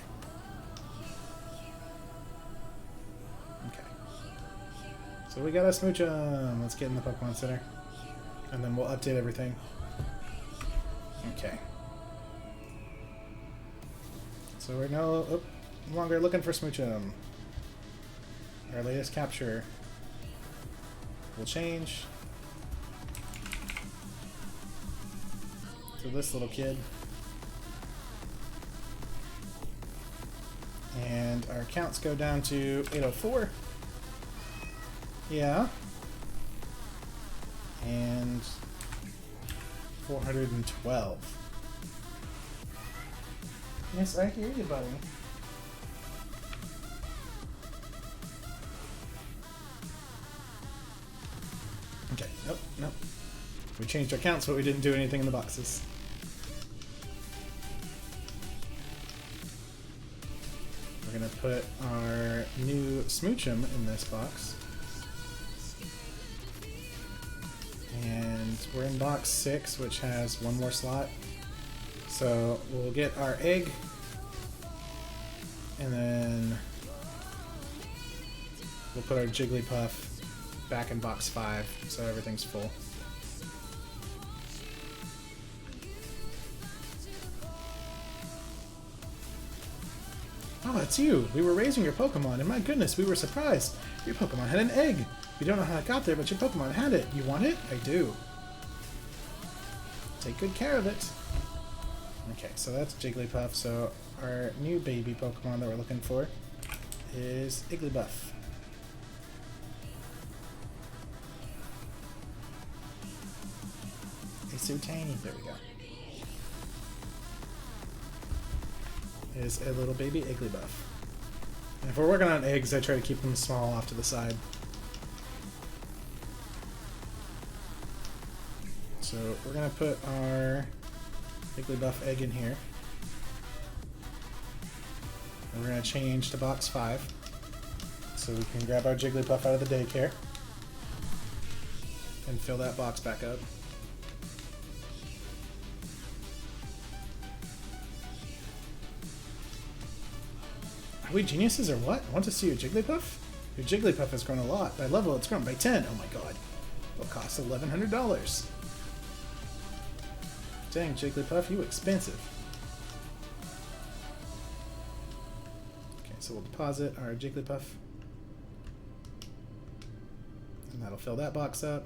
Okay. So we got a Smoochum. Let's get in the Pokemon Center. And then we'll update everything. Okay. So we're no longer looking for Smoochum. Our latest capture will change to this little kid. And our counts go down to 804. Yeah. And 412. Yes, I hear you, buddy. Okay, nope. We changed our counts, but we didn't do anything in the boxes. We're gonna put our new Smoochum in this box. And we're in box 6, which has one more slot. So we'll get our egg, and then we'll put our Jigglypuff back in box 5, so everything's full. Oh, it's you! We were raising your Pokemon, and my goodness, we were surprised! Your Pokemon had an egg! We don't know how it got there, but your Pokemon had it! You want it? I do. Take good care of it. Okay, so that's Jigglypuff, so our new baby Pokemon that we're looking for is Igglybuff. He's so tiny. There we go. Is a little baby Igglybuff. And if we're working on eggs, I try to keep them small off to the side. So we're going to put our Igglybuff egg in here. And we're going to change to box 5. So we can grab our Jigglypuff out of the daycare. And fill that box back up. Are we geniuses or what? Want to see your Jigglypuff? Your Jigglypuff has grown a lot. By level, it's grown by 10. Oh my god. It'll cost $1,100. Dang, Jigglypuff, you expensive. Okay, so we'll deposit our Jigglypuff. And that'll fill that box up.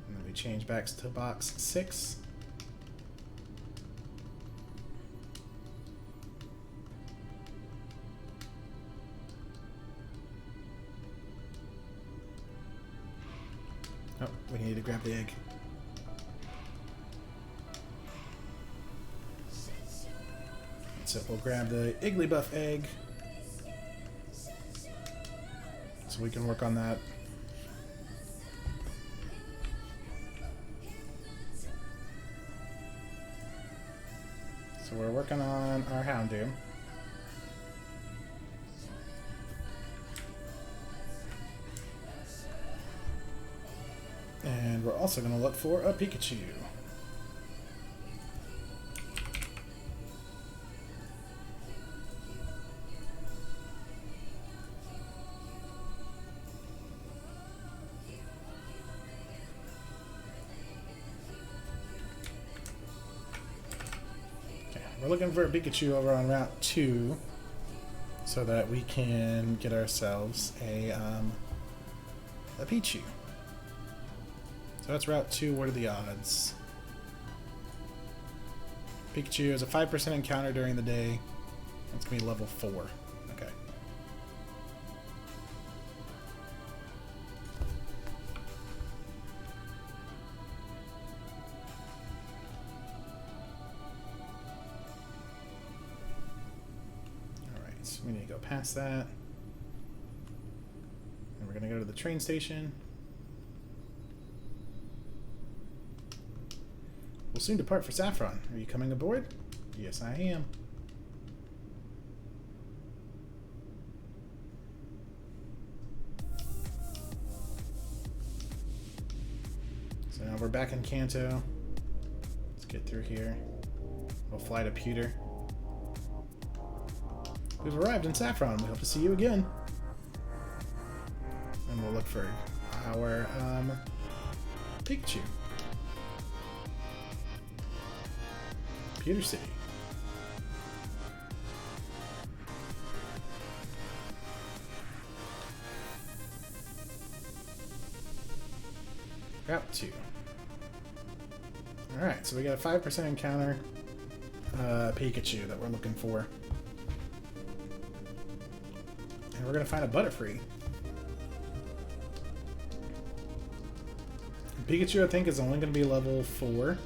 And then we change back to box 6. Oh, we need to grab the egg. So we'll grab the Igglybuff egg. So we can work on that. So we're working on our Houndoom. And we're also going to look for a Pikachu. Okay, we're looking for a Pikachu over on Route 2 so that we can get ourselves a Pichu. So that's Route 2. What are the odds? Pikachu is a 5% encounter during the day. That's going to be level 4. Okay. Alright, so we need to go past that. And we're going to go to the train station. We'll soon depart for Saffron. Are you coming aboard? Yes, I am. So now we're back in Kanto. Let's get through here. We'll fly to Pewter. We've arrived in Saffron. We hope to see you again. And we'll look for our Pikachu. Pewter City. Route 2. Alright, so we got a 5% encounter Pikachu that we're looking for. And we're going to find a Butterfree. Pikachu, I think, is only going to be level 4.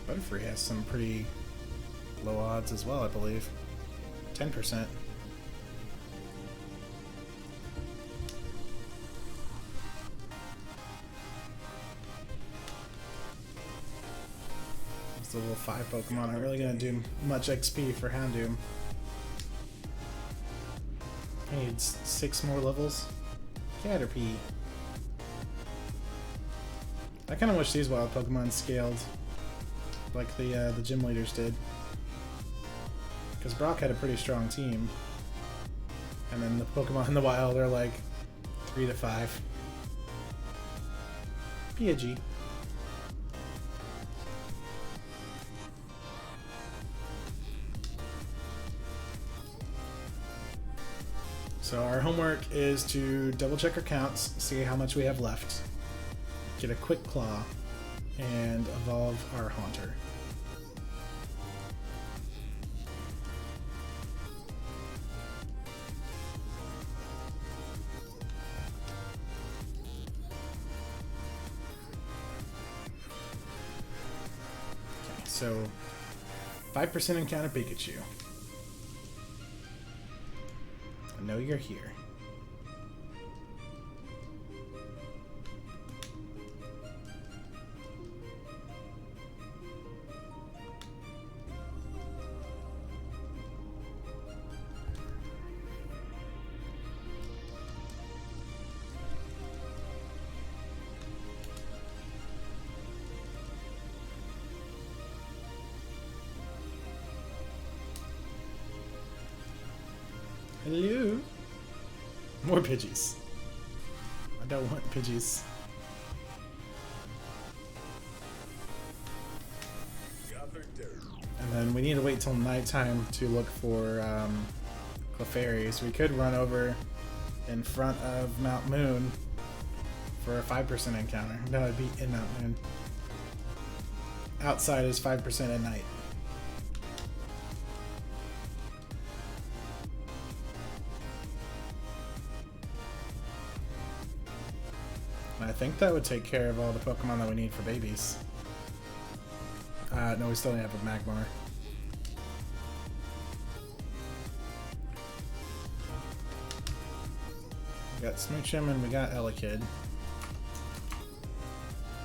Butterfree has some pretty low odds as well, I believe. 10%. These level 5 Pokemon aren't really going to do much XP for Houndoom. Needs 6 more levels. Caterpie. I kind of wish these wild Pokemon scaled like the gym leaders did. Because Brock had a pretty strong team. And then the Pokemon in the wild are like 3 to 5. Pidgey. So our homework is to double check our counts, see how much we have left, get a quick claw, and evolve our Haunter. Okay, so 5% encounter Pikachu. I know you're here. Hello. More Pidgeys. I don't want Pidgeys. And then we need to wait till nighttime to look for Clefairies. We could run over in front of Mount Moon for a 5% encounter. No, it'd be in Mount Moon. Outside is 5% at night. And I think that would take care of all the Pokemon that we need for babies. No, we still have a Magmar. We got Smoochum and we got Elekid.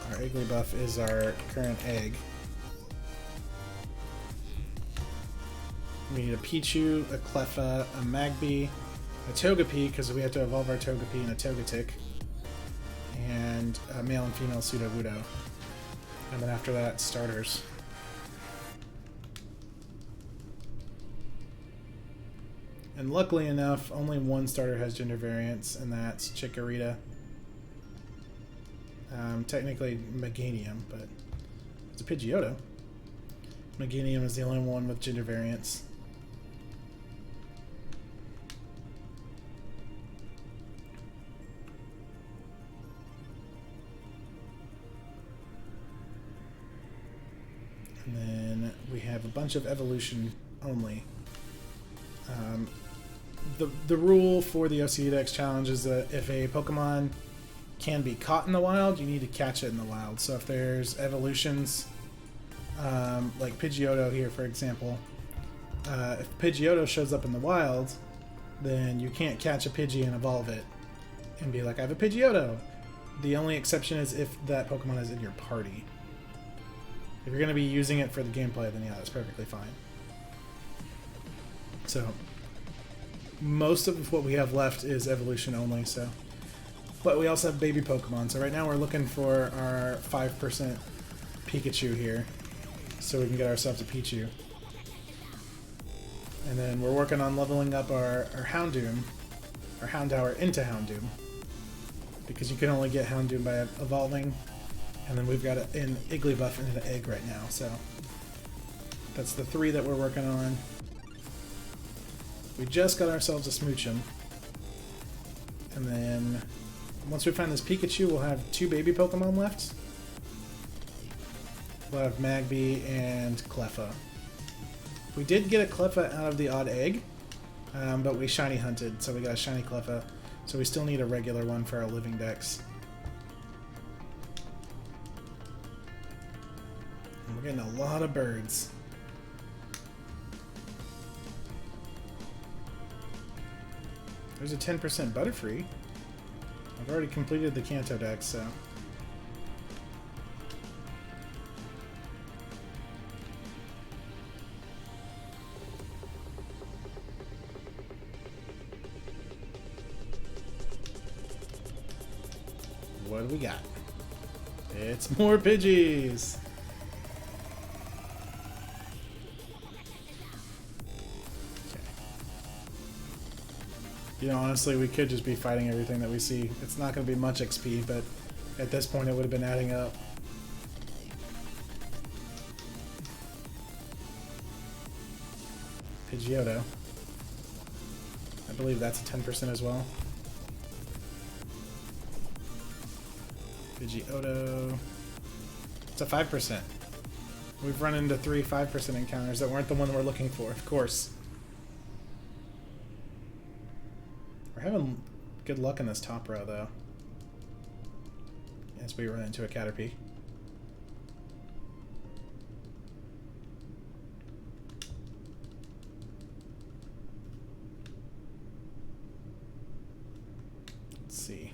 Our Igglybuff is our current egg. We need a Pichu, a Cleffa, a Magby, a Togepi, because we have to evolve our Togepi and a Togetic, and a male and female Sudowoodo. And then after that, starters. And luckily enough, only one starter has gender variants, and that's Chikorita. Technically Meganium, but it's a Pidgeotto. Meganium is the only one with gender variants. And then we have a bunch of evolution only. The rule for the OC Dex challenge is that if a Pokemon can be caught in the wild, you need to catch it in the wild. So if there's evolutions, like Pidgeotto here, for example, if Pidgeotto shows up in the wild, then you can't catch a Pidgey and evolve it and be like, I have a Pidgeotto. The only exception is if that Pokemon is in your party. If you're going to be using it for the gameplay, then yeah, that's perfectly fine. So most of what we have left is evolution only, so. But we also have baby Pokemon, so right now we're looking for our 5% Pikachu here, so we can get ourselves a Pichu. And then we're working on leveling up our Houndoom, our Houndour into Houndoom, because you can only get Houndoom by evolving, and then we've got an Igglybuff and an egg right now, so that's the 3 that we're working on. We just got ourselves a Smoochum, and then once we find this Pikachu, we'll have 2 baby Pokemon left. We'll have Magby and Cleffa. We did get a Cleffa out of the odd egg, but we shiny hunted, so we got a shiny Cleffa. So we still need a regular one for our living dex. And we're getting a lot of birds. There's a 10% Butterfree. I've already completed the Kanto deck, so. What do we got? It's more Pidgeys! You know, honestly, we could just be fighting everything that we see. It's not going to be much XP, but at this point it would have been adding up. Pidgeotto. I believe that's a 10% as well. Pidgeotto. It's a 5%. We've run into 3 5% encounters that weren't the one we're looking for, of course. We're having good luck in this top row, though. As we run into a Caterpie. Let's see.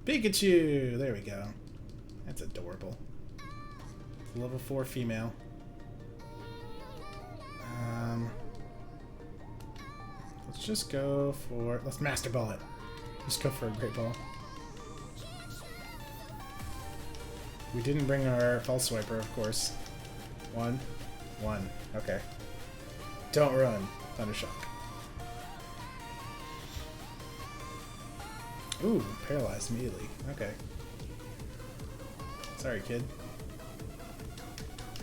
Pikachu! There we go. That's adorable. It's a level 4 female. Let's just go for... Let's Master Ball it. Just go for a Great Ball. We didn't bring our False Swiper, of course. 1. 1. Okay. Don't run. Thundershock. Ooh, paralyzed immediately. Okay. Sorry, kid.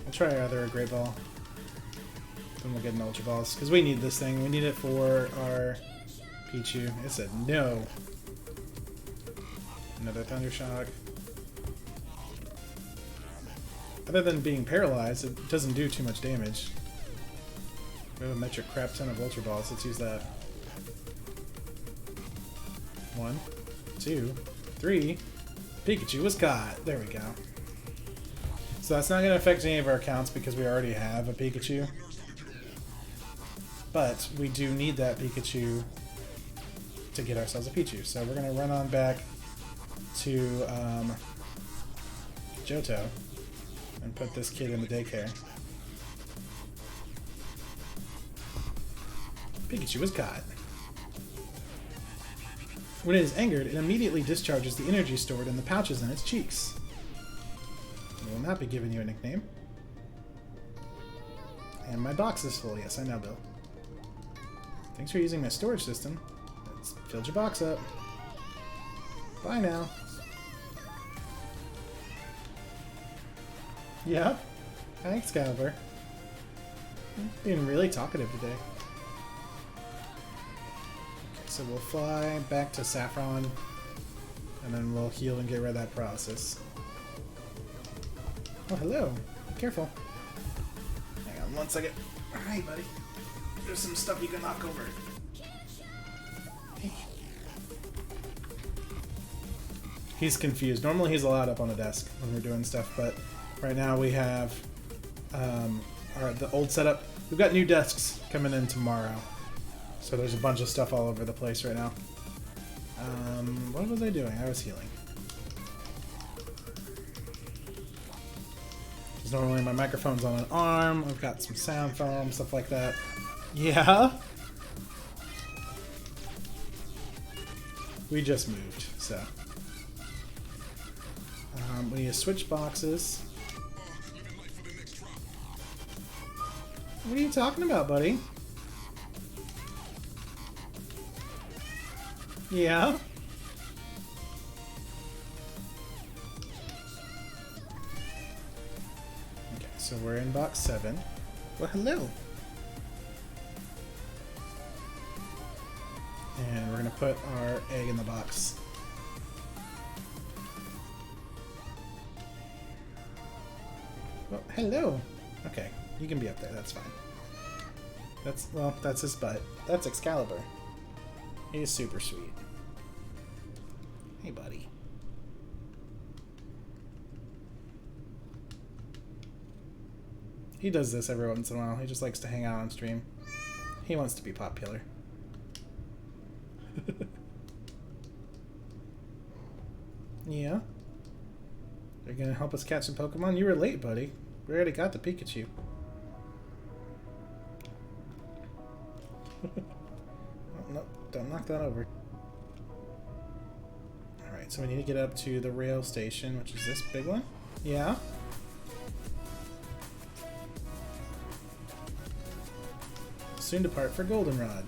We'll try our other Great Ball. Then we'll get an Ultra Balls. Because we need this thing. We need it for our Pichu. It said no. Another Thundershock. Other than being paralyzed, it doesn't do too much damage. We have a metric crap ton of Ultra Balls. Let's use that. 1, 2, 3. Pikachu was caught. There we go. So that's not going to affect any of our accounts because we already have a Pikachu. But we do need that Pikachu to get ourselves a Pichu. So we're going to run on back to Johto and put this kid in the daycare. Pikachu was caught. When it is angered, it immediately discharges the energy stored in the pouches in its cheeks. I will not be giving you a nickname. And my box is full. Yes, I know, Bill. Thanks for using my storage system. Let's fill your box up. Bye now. Yeah. Thanks, Caliber. Being really talkative today. Okay, so we'll fly back to Saffron, and then we'll heal and get rid of that process. Oh, hello. Careful. Hang on 1 second. Hi, buddy. There's some stuff you can knock over. Hey. He's confused. Normally he's allowed up on the desk when we're doing stuff, but right now we have the old setup. We've got new desks coming in tomorrow. So there's a bunch of stuff all over the place right now. What was I doing? I was healing. Because normally my microphone's on an arm. I've got some sound foam, stuff like that. Yeah? We just moved, so. We need to switch boxes. What are you talking about, buddy? Yeah? Okay, so we're in box 7. Well, hello. And we're gonna put our egg in the box. Well, hello. Okay, you can be up there, that's fine. That's his butt. That's Excalibur. He's super sweet. Hey, buddy. He does this every once in a while. He just likes to hang out on stream. He wants to be popular. Yeah? You're gonna help us catch some Pokemon? You were late, buddy. We already got the Pikachu. Oh, no, don't knock that over. Alright, so we need to get up to the rail station, which is this big one. Yeah? Soon depart for Goldenrod.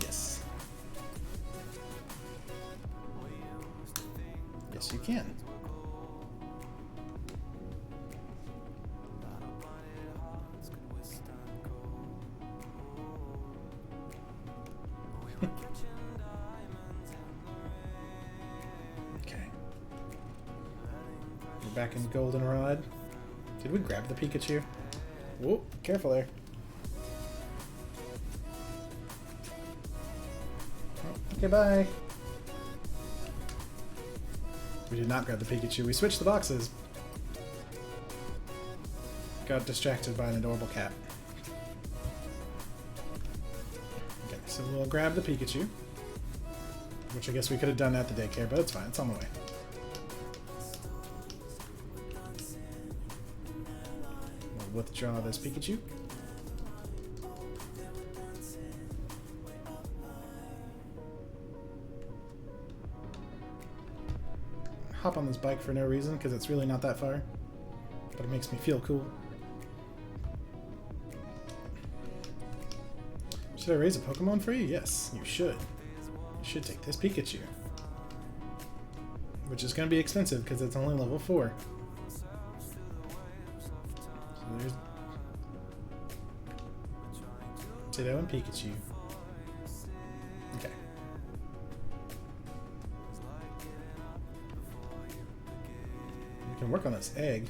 Yes. Yes, you can. Okay. We're back in Goldenrod. Did we grab the Pikachu? Whoa, careful there. Oh, okay, bye. We did not grab the Pikachu. We switched the boxes. Got distracted by an adorable cat. Okay, so we'll grab the Pikachu. Which I guess we could have done at the daycare, but it's fine. It's on the way. We'll withdraw this Pikachu. Hop on this bike for no reason, because it's really not that far. But it makes me feel cool. Should I raise a Pokemon for you? Yes, you should. You should take this Pikachu. Which is going to be expensive because it's only level 4. So there's Ditto and Pikachu. Okay. We can work on this egg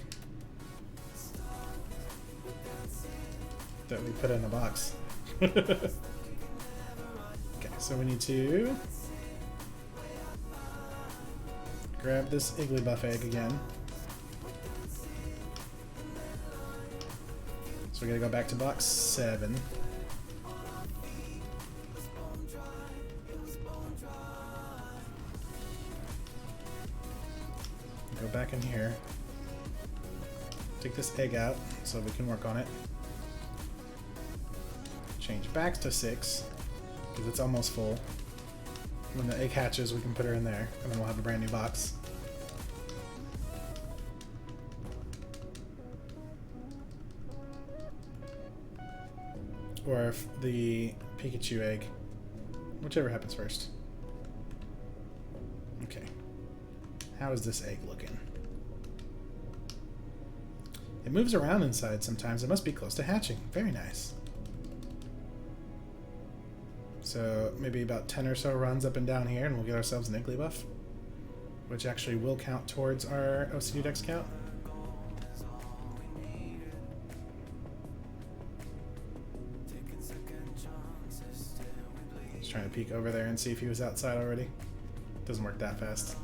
that we put in a box. Okay, so we need to grab this Igglybuff egg again. So we gotta go back to box 7. Go back in here. Take this egg out so we can work on it. Change back to 6 because it's almost full. When the egg hatches, we can put her in there, and then we'll have a brand new box. Or if the Pikachu egg, whichever happens first. Okay. How is this egg looking? It moves around inside sometimes. It must be close to hatching. Very nice. So maybe about 10 or so runs up and down here and we'll get ourselves an Igglybuff, which actually will count towards our OCD Dex count. Just trying to peek over there and see if he was outside already. Doesn't work that fast.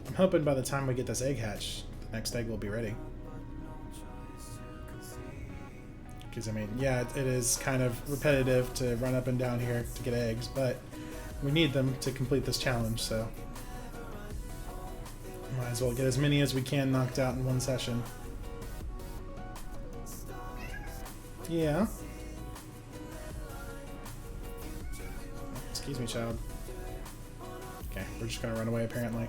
I'm hoping by the time we get this egg hatch, the next egg will be ready. Because, I mean, yeah, it is kind of repetitive to run up and down here to get eggs, but we need them to complete this challenge, so might as well get as many as we can knocked out in one session. Yeah. Excuse me, child. Okay, we're just gonna run away, apparently.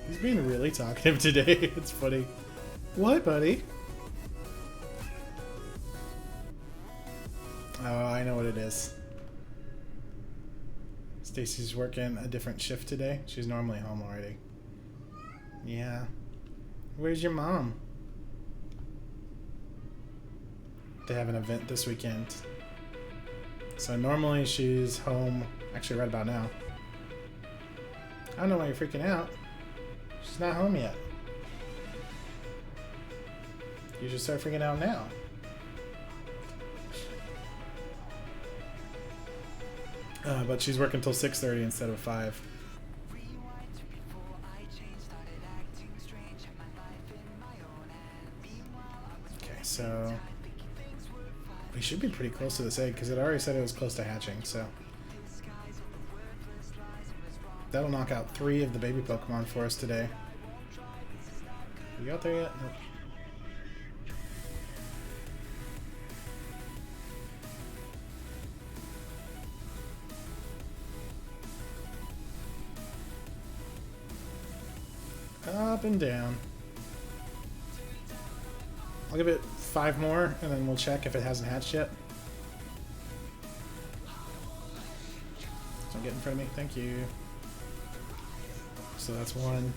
He's being really talkative today. It's funny. What, buddy? Oh, I know what it is. Stacy's working a different shift today. She's normally home already. Yeah. Where's your mom? They have an event this weekend. So normally she's home, actually right about now. I don't know why you're freaking out. She's not home yet. You should start freaking out now. But she's working till 6:30 instead of 5. Okay, so we should be pretty close to this egg because it already said it was close to hatching, so that'll knock out 3 of the baby Pokemon for us today. You out there yet? Nope. Up and down. I'll give it 5 more and then we'll check if it hasn't hatched yet. Don't get in front of me. Thank you. So that's 1.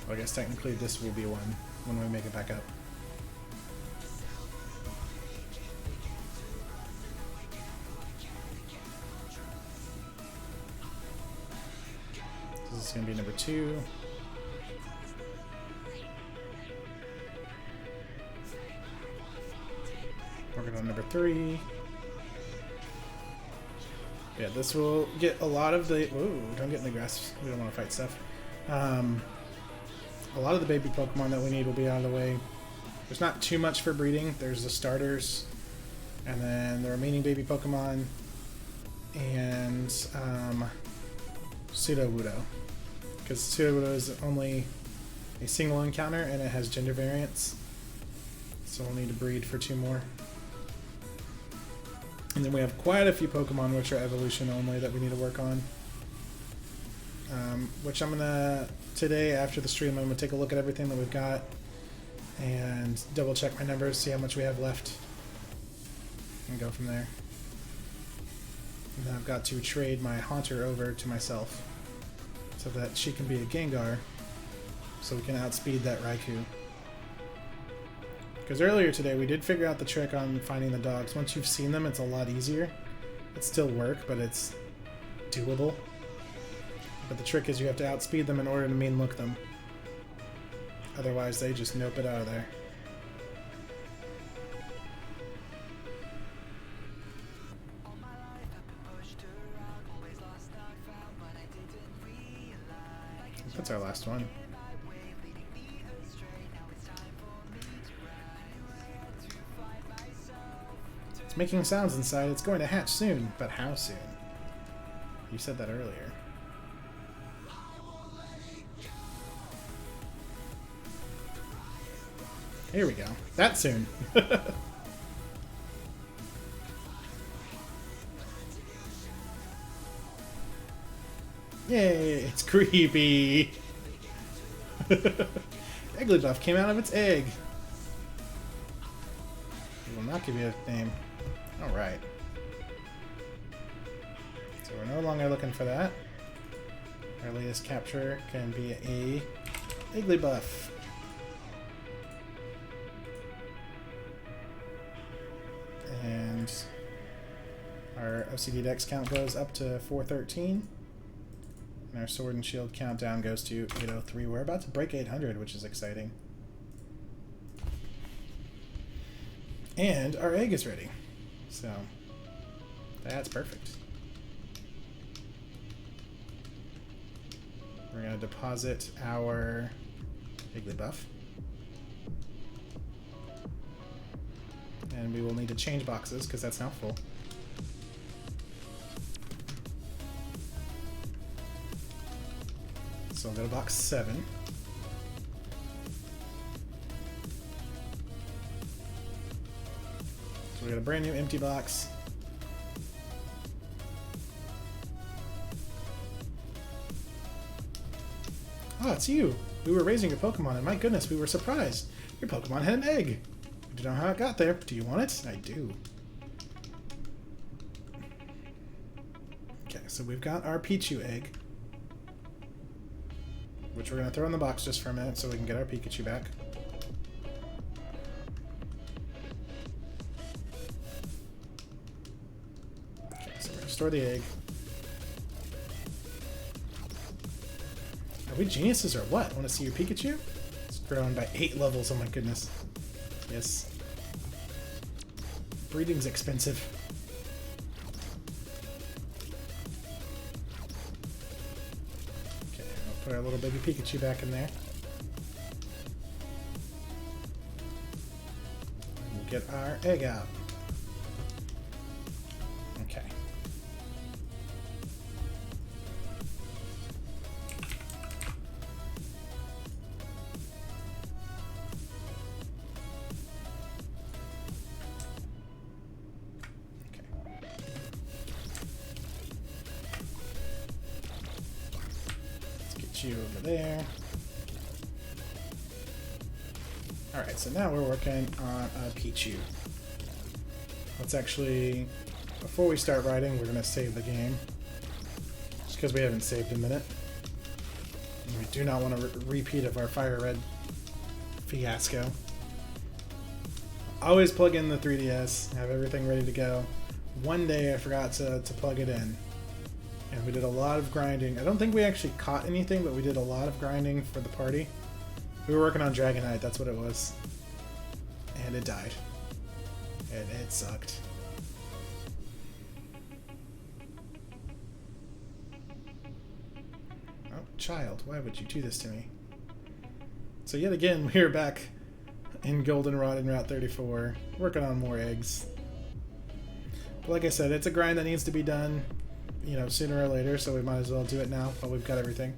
Well, I guess technically this will be 1 when we make it back up. This is going to be number 2. Working on number 3. Yeah, this will get a lot of the... Ooh, don't get in the grass. We don't want to fight stuff. A lot of the baby Pokemon that we need will be out of the way. There's not too much for breeding. There's the starters, and then the remaining baby Pokemon, and Sudowoodo. Because Sudowoodo is only a single encounter, and it has gender variants. So we'll need to breed for 2 more. And then we have quite a few Pokemon which are evolution only that we need to work on. Which I'm gonna, today after the stream, I'm gonna take a look at everything that we've got and double check my numbers, see how much we have left, and go from there. And then I've got to trade my Haunter over to myself so that she can be a Gengar, so we can outspeed that Raikou. Because earlier today we did figure out the trick on finding the dogs. Once you've seen them, it's a lot easier. It's still work, but it's doable. But the trick is you have to outspeed them in order to mean look them. Otherwise they just nope it out of there. That's our last one. It's making sounds inside. It's going to hatch soon. But how soon? You said that earlier. Here we go. That soon. Yay, it's creepy. Igglybuff came out of its egg. It will not give you a name. Alright. So we're no longer looking for that. Our latest capture can be a Igglybuff. And our OCD Dex count goes up to 413. And our Sword and Shield countdown goes to 803. We're about to break 800, which is exciting. And our egg is ready. So, that's perfect. We're going to deposit our Igglybuff. And we will need to change boxes, because that's now full. So I'll go to box 7. So we got a brand new empty box. Oh, it's you! We were raising your Pokemon, and my goodness, we were surprised. Your Pokemon had an egg. We don't know how it got there. Do you want it? I do. Okay, so we've got our Pichu egg, which we're going to throw in the box just for a minute so we can get our Pikachu back. Okay, so we're going to store the egg. Are we geniuses or what? Want to see your Pikachu? It's grown by 8 levels, oh my goodness. Yes. Breeding's expensive. Okay, I'll put our little baby Pikachu back in there. And we'll get our egg out. Okay. You over there. Alright, so now we're working on a Pichu. Let's actually, before we start writing, we're going to save the game. Just because we haven't saved in a minute. And we do not want a repeat of our Fire Red fiasco. Always plug in the 3DS, have everything ready to go. One day I forgot to plug it in. And we did a lot of grinding. I don't think we actually caught anything, but we did a lot of grinding for the party. We were working on Dragonite, that's what it was. And it died. And it sucked. Oh, child, why would you do this to me? So yet again, we are back in Goldenrod and Route 34, working on more eggs. But like I said, it's a grind that needs to be done, sooner or later, so we might as well do it now while we've got everything.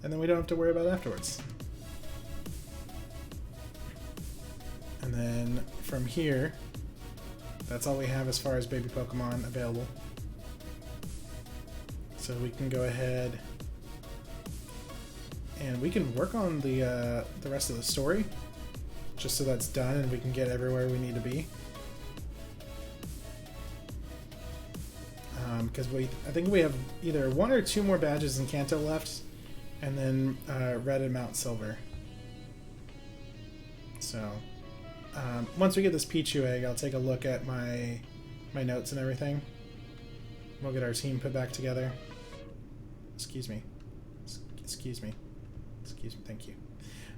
And then we don't have to worry about it afterwards. And then from here, that's all we have as far as baby Pokemon available. So we can go ahead and we can work on the rest of the story, just so that's done and we can get everywhere we need to be. Because I think we have either 1 or 2 more badges in Kanto left, and then Red and Mount Silver. So once we get this Pichu egg, I'll take a look at my notes and everything. We'll get our team put back together. Excuse me. Excuse me. Excuse me. Thank you.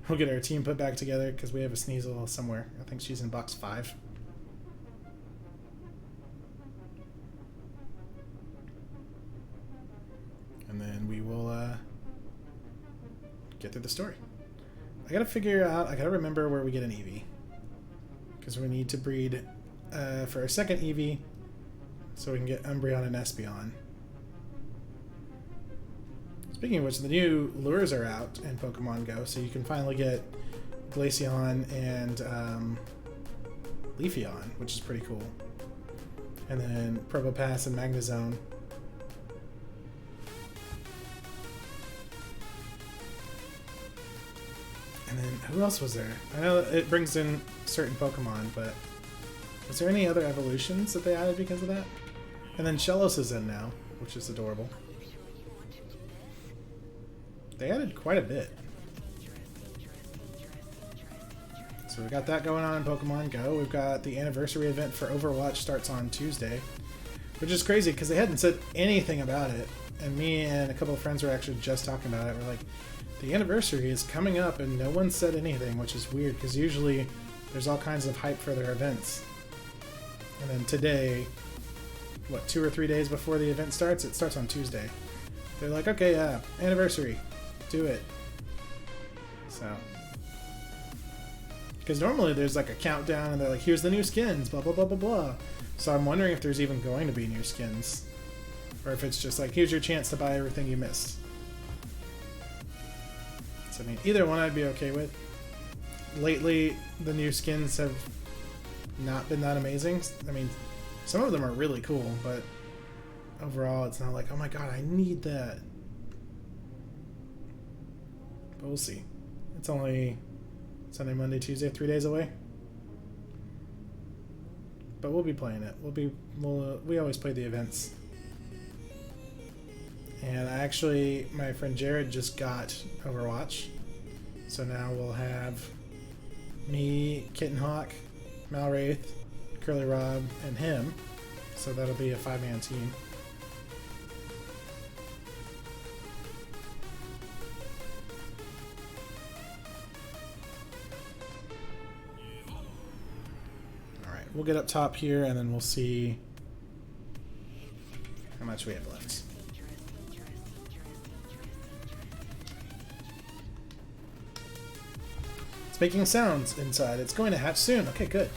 We'll get our team put back together because we have a Sneasel somewhere. I think she's in box 5. And then we will get through the story. I gotta remember where we get an Eevee. Because we need to breed for our second Eevee so we can get Umbreon and Espeon. Speaking of which, the new lures are out in Pokemon Go, so you can finally get Glaceon and Leafeon, which is pretty cool. And then Probopass and Magnezone. And then, who else was there? I know it brings in certain Pokemon, but was there any other evolutions that they added because of that? And then Shellos is in now, which is adorable. They added quite a bit. So we got that going on in Pokemon Go. We've got the anniversary event for Overwatch starts on Tuesday, which is crazy because they hadn't said anything about it. And me and a couple of friends were actually just talking about it. We're like, the anniversary is coming up and no one said anything, which is weird because usually there's all kinds of hype for their events. And then today, what, 2 or 3 days before the event starts? It starts on Tuesday. They're like, okay, yeah, anniversary. Do it. So. Because normally there's like a countdown and they're like, here's the new skins, blah, blah, blah, blah, blah. So I'm wondering if there's even going to be new skins. Or if it's just like, here's your chance to buy everything you missed. So, I mean, either one I'd be okay with. Lately, the new skins have not been that amazing. I mean, some of them are really cool, but overall, it's not like, oh my god, I need that. But we'll see. It's only Sunday, Monday, Tuesday, 3 days away. But we'll be playing it. We always play the events. And my friend Jared just got Overwatch. So now we'll have me, Kittenhawk, Malwraith, Curly Rob, and him. So that'll be a 5-man team. Alright, we'll get up top here and then we'll see how much we have left. It's making sounds inside. It's going to hatch soon. Okay, good.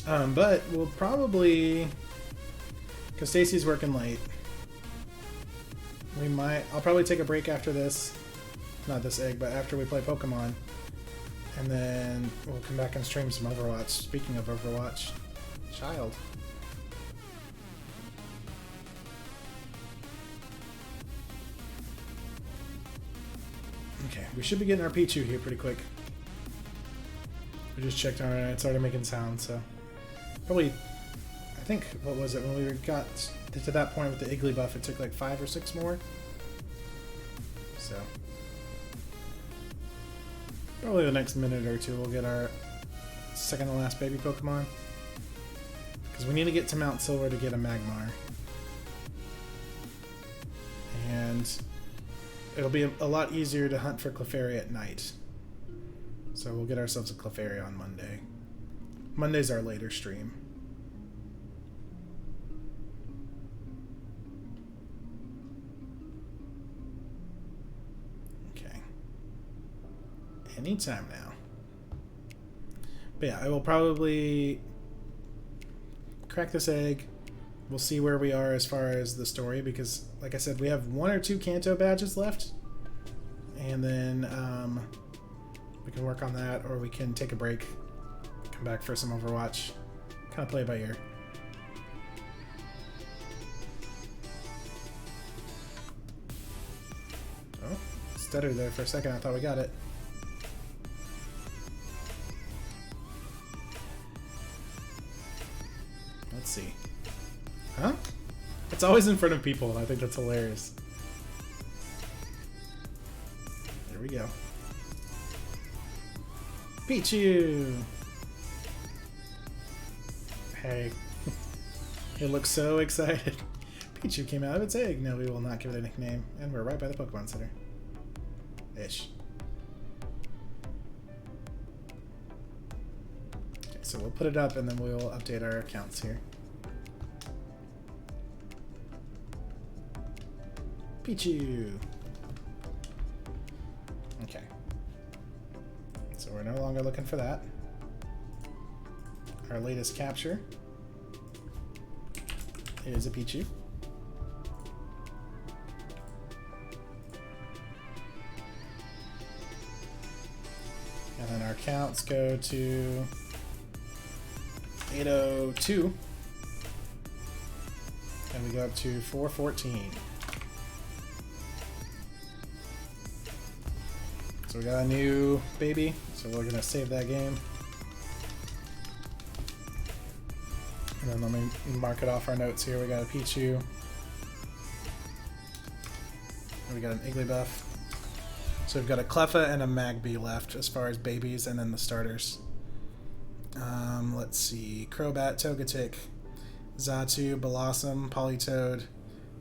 But we'll probably, because Stacy's working late, I'll probably take a break after this. Not this egg, but after we play Pokemon. And then we'll come back and stream some Overwatch. Speaking of Overwatch, child. Okay, we should be getting our Pichu here pretty quick. We just checked on it and it's already making sounds, so. Probably, I think, what was it, when we got to that point with the Iggly buff, it took like 5 or 6 more. So. Probably the next minute or two we'll get our second to last baby Pokemon. Because we need to get to Mount Silver to get a Magmar. And it'll be a lot easier to hunt for Clefairy at night. So we'll get ourselves a Clefairy on Monday. Monday's our later stream. Okay. Anytime now. But yeah, I will probably crack this egg. We'll see where we are as far as the story, because, like I said, we have 1 or 2 Kanto badges left. And then We can work on that, or we can take a break, come back for some Overwatch, kind of play it by ear. Oh, stuttered there for a second. I thought we got it. Let's see. Huh? It's always in front of people, and I think that's hilarious. There we go. Pichu! Hey. It looks so excited. Pichu came out of its egg. No, we will not give it a nickname. And we're right by the Pokemon Center. Ish. Okay, so we'll put it up and then we'll update our accounts here. Pichu! Okay. So we're no longer looking for that. Our latest capture is a Pichu. And then our counts go to 802. And we go up to 414. So we got a new baby, so we're gonna save that game. And then let me mark it off our notes here. We got a Pichu. And we got an Igglybuff. So we've got a Cleffa and a Magby left as far as babies, and then the starters. Let's see. Crobat, Togetic, Xatu, Blossom, Politoed,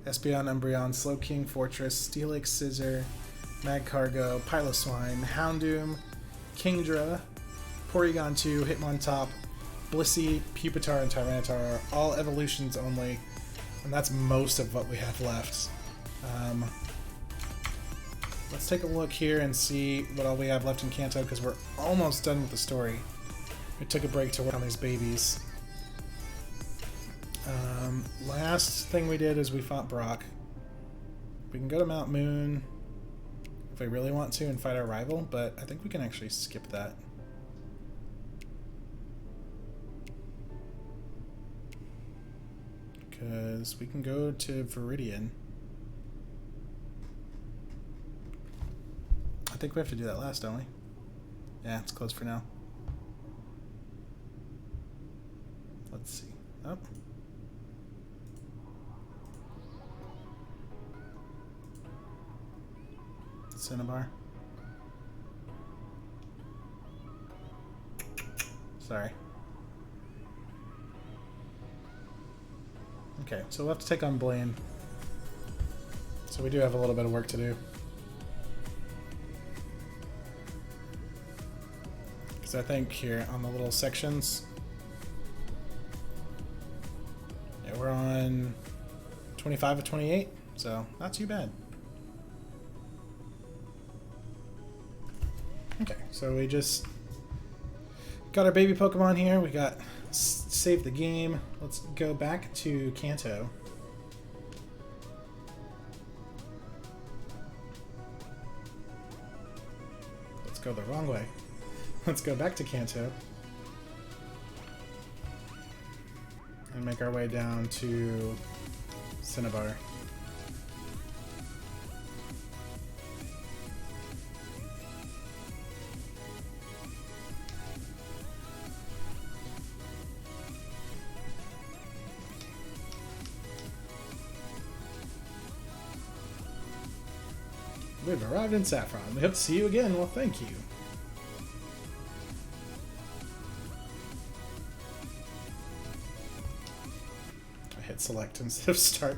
Espeon, Umbreon, Slowking, Fortress, Steelix, Scissor, Magcargo, Piloswine, Houndoom, Kingdra, Porygon 2, Hitmontop, Blissey, Pupitar, and Tyranitar are all evolutions only, and that's most of what we have left. Let's take a look here and see what all we have left in Kanto, because we're almost done with the story. We took a break to work on these babies. Last thing we did is we fought Brock. We can go to Mount Moon if we really want to and fight our rival, but I think we can actually skip that. Because we can go to Viridian. I think we have to do that last, don't we? Yeah, it's closed for now. Let's see. Oh. Cinnabar. Sorry. Okay, so we'll have to take on Blaine. So we do have a little bit of work to do. Because I think here on the little sections, yeah, we're on 25 of 28, so not too bad. Okay, so we just got our baby Pokemon here. We got saved the game. Let's go back to Kanto. Let's go the wrong way. Let's go back to Kanto and make our way down to Cinnabar. We've arrived in Saffron. We hope to see you again. Well, thank you. I hit select instead of start.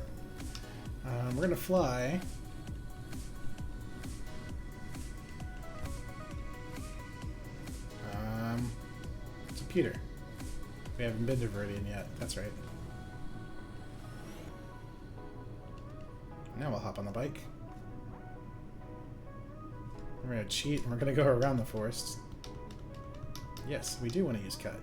We're going to fly. To Peter. We haven't been to Viridian yet. That's right. Now we'll hop on the bike. We're going to cheat and we're going to go around the forest. Yes, we do want to use cut.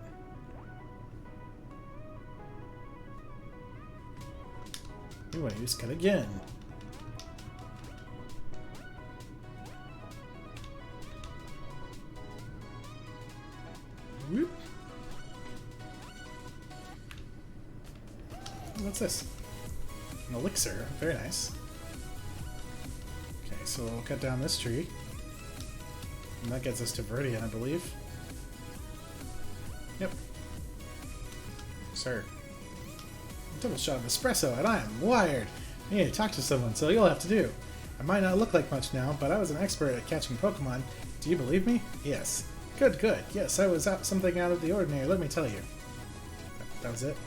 We want to use cut again. What's this? An elixir. Very nice. Okay, so we'll cut down this tree. And that gets us to Viridian, I believe. Yep. Sir. Double shot of espresso, and I am wired. I need to talk to someone, so you'll have to do. I might not look like much now, but I was an expert at catching Pokemon. Do you believe me? Yes. Good, good. Yes, I was something out of the ordinary, let me tell you. That was it.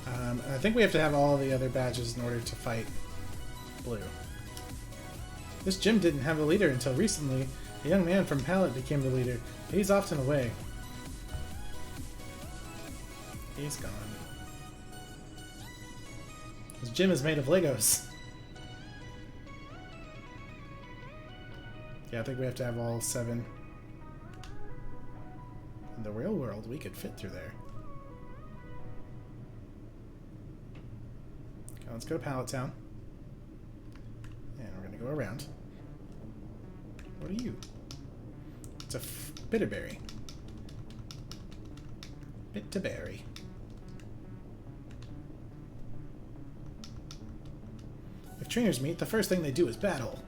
And I think we have to have all the other badges in order to fight Blue. This gym didn't have a leader until recently. A young man from Pallet became the leader. He's often away. He's gone. This gym is made of Legos. Yeah, I think we have to have all 7. In the real world, we could fit through there. Okay, let's go to Pallet Town. And we're going to go around. What are you? It's a Bitterberry. Bitterberry. If trainers meet, the first thing they do is battle.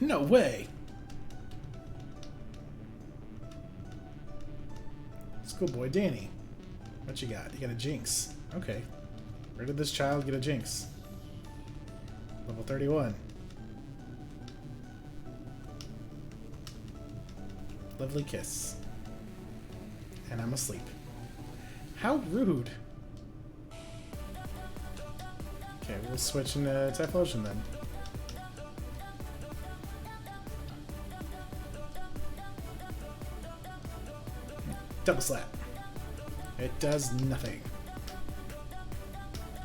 No way! Schoolboy Danny. What you got? You got a Jinx. Okay. Where did this child get a Jinx? Level 31. Lovely kiss. And I'm asleep. How rude. Okay, we'll switch into Typhlosion then. Double slap. It does nothing.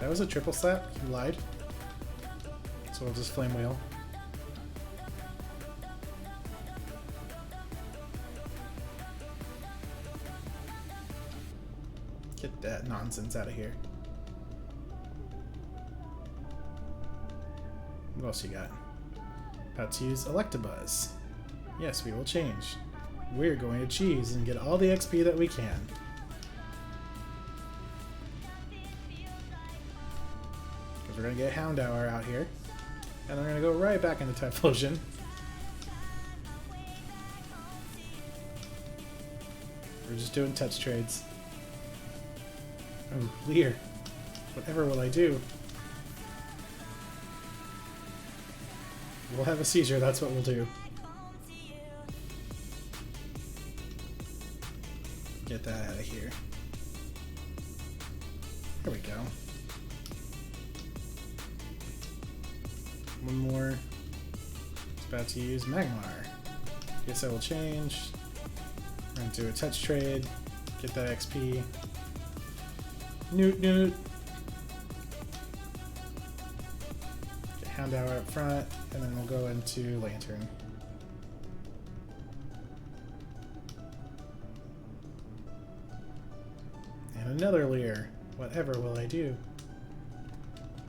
That was a triple slap? You lied. So we'll just Flame Wheel. Get that nonsense out of here. What else you got? About to use Electabuzz. Yes, we will change. We're going to cheese and get all the XP that we can. Because we're going to get Houndour out here. And we're going to go right back into Typhlosion. We're just doing touch trades. Oh, Leer. Whatever will I do? We'll have a seizure, that's what we'll do. Get that out of here. There we go. One more. It's about to use Magmar. Guess I will change. We're going to do a touch trade. Get that XP. Newt. Get Houndour up front, and then we'll go into Lantern. And another Leer. Whatever will I do?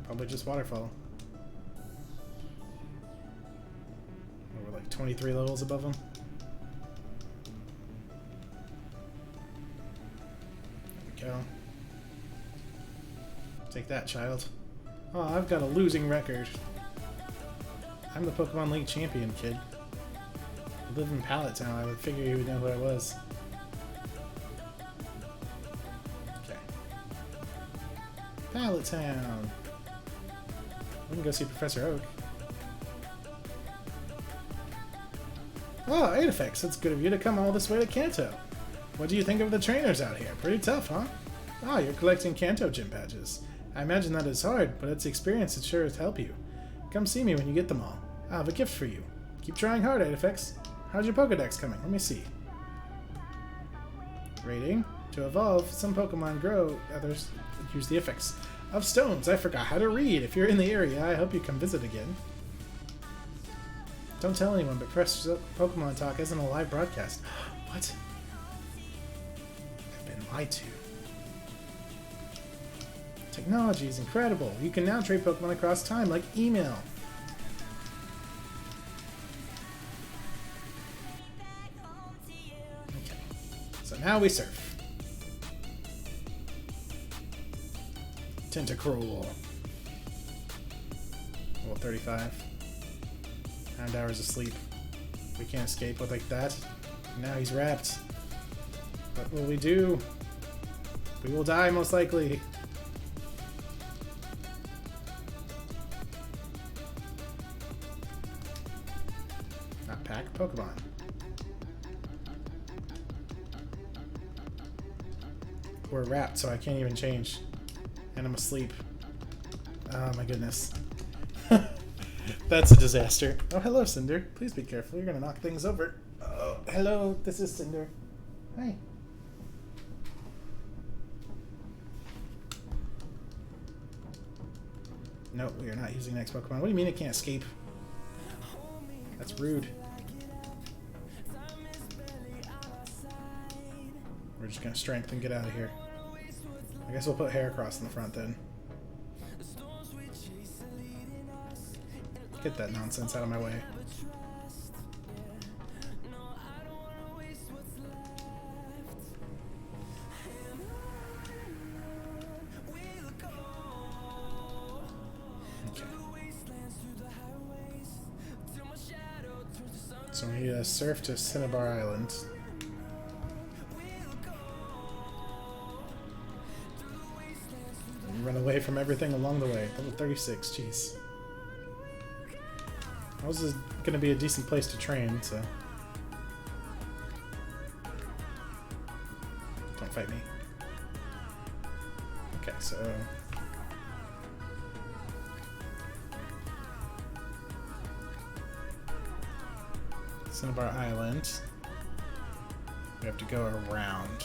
Probably just Waterfall. We're like 23 levels above him. There we go. Take that, child. Oh, I've got a losing record. I'm the Pokemon League champion, kid. I live in Pallet Town. I would figure you would know who I was. Okay. Pallet Town. We can go see Professor Oak. Oh, Aedifex, it's good of you to come all this way to Kanto. What do you think of the trainers out here? Pretty tough, huh? Ah, you're collecting Kanto gym badges. I imagine that is hard, but it's experience that sure as help you. Come see me when you get them all. I have a gift for you. Keep trying hard, Aedifex. How's your Pokedex coming? Let me see. Rating. To evolve, some Pokemon grow, others use the effects of stones. I forgot how to read. If you're in the area, I hope you come visit again. Don't tell anyone, but Press Pokemon Talk isn't a live broadcast. What? I've been lied to. Technology is incredible. You can now trade Pokemon across time, like email. Okay. So now we surf. Tentacruel. Level 35. Houndour's asleep. We can't escape with like that. Now he's wrapped. What will we do? We will die, most likely. Not pack, Pokemon. We're wrapped, so I can't even change. And I'm asleep. Oh my goodness. That's a disaster. Oh, hello, Cinder. Please be careful. You're gonna knock things over. Oh, hello. This is Cinder. Hi. No, we are not using next Pokemon. What do you mean it can't escape? That's rude. We're just gonna strength and get out of here. I guess we'll put Heracross in the front then. Get that nonsense out of my way. Okay. So we need a surf to Cinnabar Island. And run away from everything along the way. Level 36, jeez. This is going to be a decent place to train, so... Don't fight me. Okay, so... Cinnabar Island. We have to go around.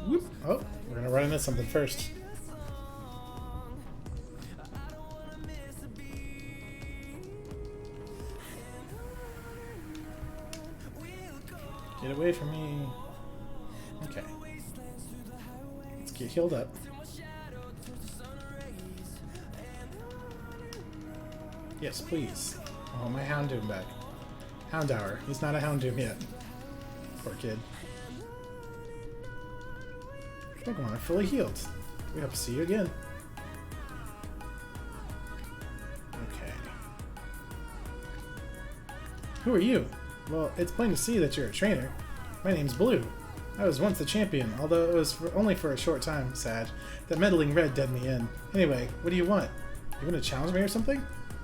Whoop. Oh, we're gonna run into something first. Get away from me. Okay. Let's get healed up. Yes, please. Oh, my Houndoom back. Houndour. He's not a Houndoom yet. Poor kid. Pokemon are fully healed. We hope to see you again. Okay. Who are you? Well, it's plain to see that you're a trainer. My name's Blue. I was once the champion, although it was only for a short time, sad. That meddling red dead me in. Anyway, what do you want? You want to challenge me or something?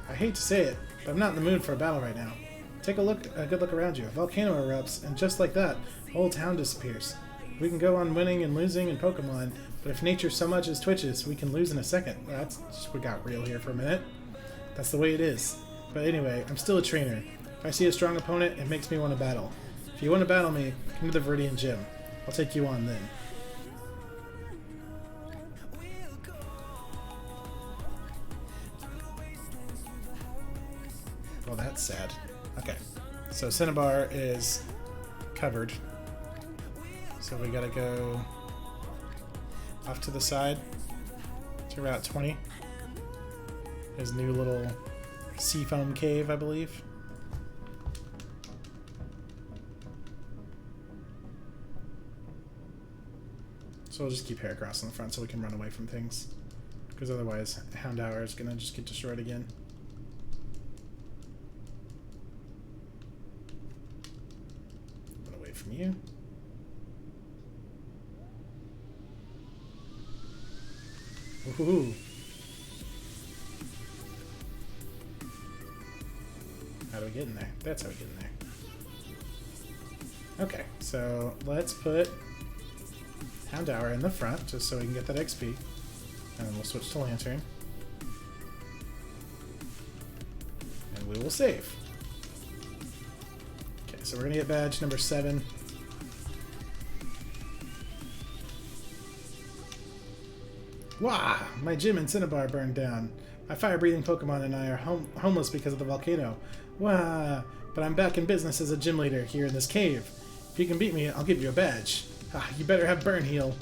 I hate to say it, but I'm not in the mood for a battle right now. Take a good look around you. A volcano erupts, and just like that, the whole town disappears. We can go on winning and losing in Pokemon, but if nature so much as twitches, we can lose in a second. Well, that's just, we got real here for a minute. That's the way it is. But anyway, I'm still a trainer. If I see a strong opponent, it makes me want to battle. If you want to battle me, come to the Viridian Gym. I'll take you on then. Well, that's sad. Okay, so Cinnabar is covered. So we gotta go off to the side to Route 20. His new little seafoam cave, I believe. So we'll just keep Heracross in the front so we can run away from things. Because otherwise, Houndour is gonna just get destroyed again. Run away from you. Woohoo! How do we get in there? That's how we get in there. Okay, so let's put Houndour in the front just so we can get that XP. And then we'll switch to Lantern. And we will save. Okay, so we're gonna get badge number 7. Wah! My gym in Cinnabar burned down. My fire-breathing Pokemon and I are homeless because of the volcano. Wah! But I'm back in business as a gym leader here in this cave. If you can beat me, I'll give you a badge. Ah, you better have burn heal.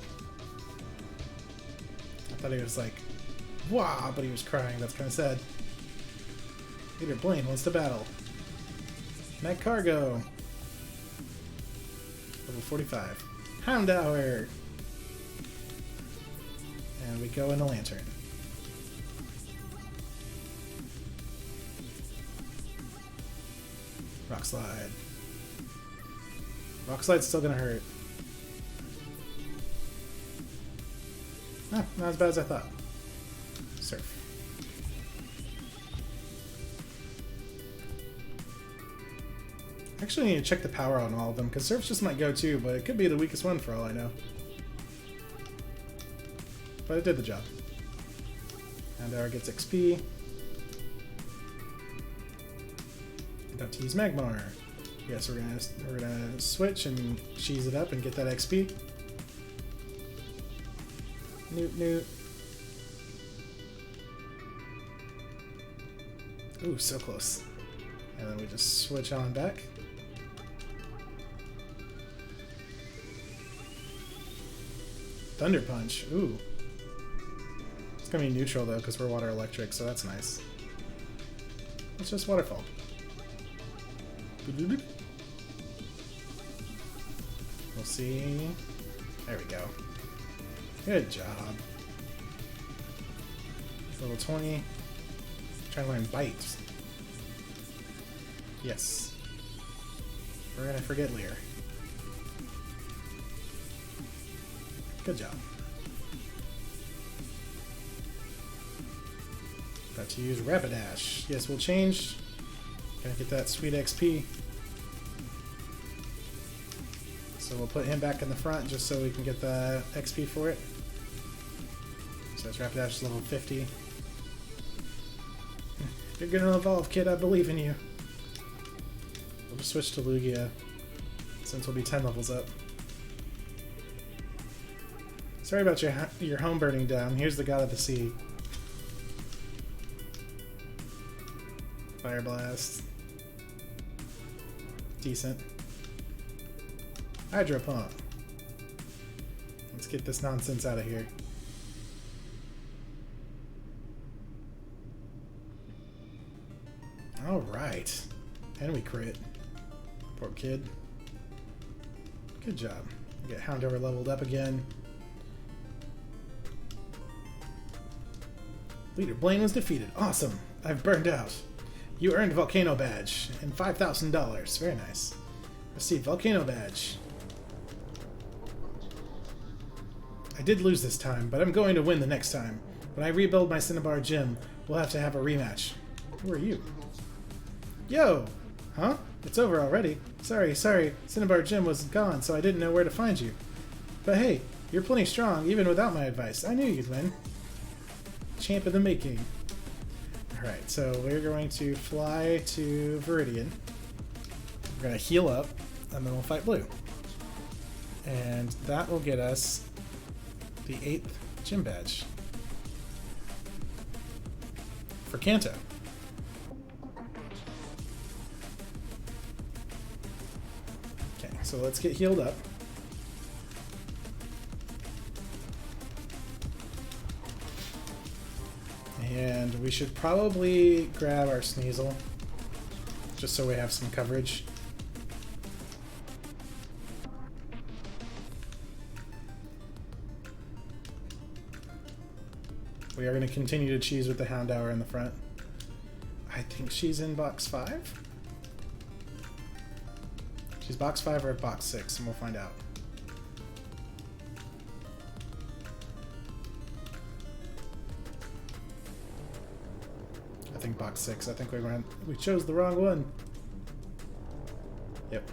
I thought he was like, wah, but he was crying. That's kind of sad. Leader Blaine wants to battle. Mag Cargo. Level 45. Hound Hour. And we go in a lantern. Rock Slide. Rock Slide's still gonna hurt. Ah, not as bad as I thought. Surf. Actually, I need to check the power on all of them, because Surf's just might go too, but it could be the weakest one for all I know. But it did the job. And Hour gets XP. About to use Magmar. Yes, we're gonna switch and cheese it up and get that XP. Newt Newt. Ooh, so close. And then we just switch on back. Thunder Punch. Ooh. It's gonna be neutral though, because we're water electric, so that's nice. It's just Waterfall. We'll see. There we go. Good job. Level 20. Try to learn Bite. Yes. We're gonna forget Leer. Good job. About to use Rapidash. Yes, we'll change. Gonna get that sweet XP. So we'll put him back in the front just so we can get the XP for it. So it's Rapidash level 50. You're gonna evolve, kid. I believe in you. We'll just switch to Lugia since we'll be 10 levels up. Sorry about your home burning down. Here's the God of the Sea. Fire Blast. Decent. Hydro Pump. Let's get this nonsense out of here. Alright. And we crit. Poor kid. Good job. We get Houndover leveled up again. Leader Blaine was defeated. Awesome. I've burned out. You earned Volcano Badge and $5,000. Very nice. Receive Volcano Badge. I did lose this time, but I'm going to win the next time. When I rebuild my Cinnabar gym, we'll have to have a rematch. Who are you? Yo! Huh? It's over already. Sorry. Cinnabar gym was gone, so I didn't know where to find you. But hey, you're plenty strong, even without my advice. I knew you'd win. Champ in the making. Alright, so we're going to fly to Viridian. We're going to heal up, and then we'll fight Blue. And that will get us the 8th gym badge. For Kanto. Okay, so let's get healed up. And we should probably grab our Sneasel, just so we have some coverage. We are going to continue to cheese with the Houndour in the front. I think she's in box 5? She's box 5 or box 6, and we'll find out. I think box 6. I think we chose the wrong one. Yep.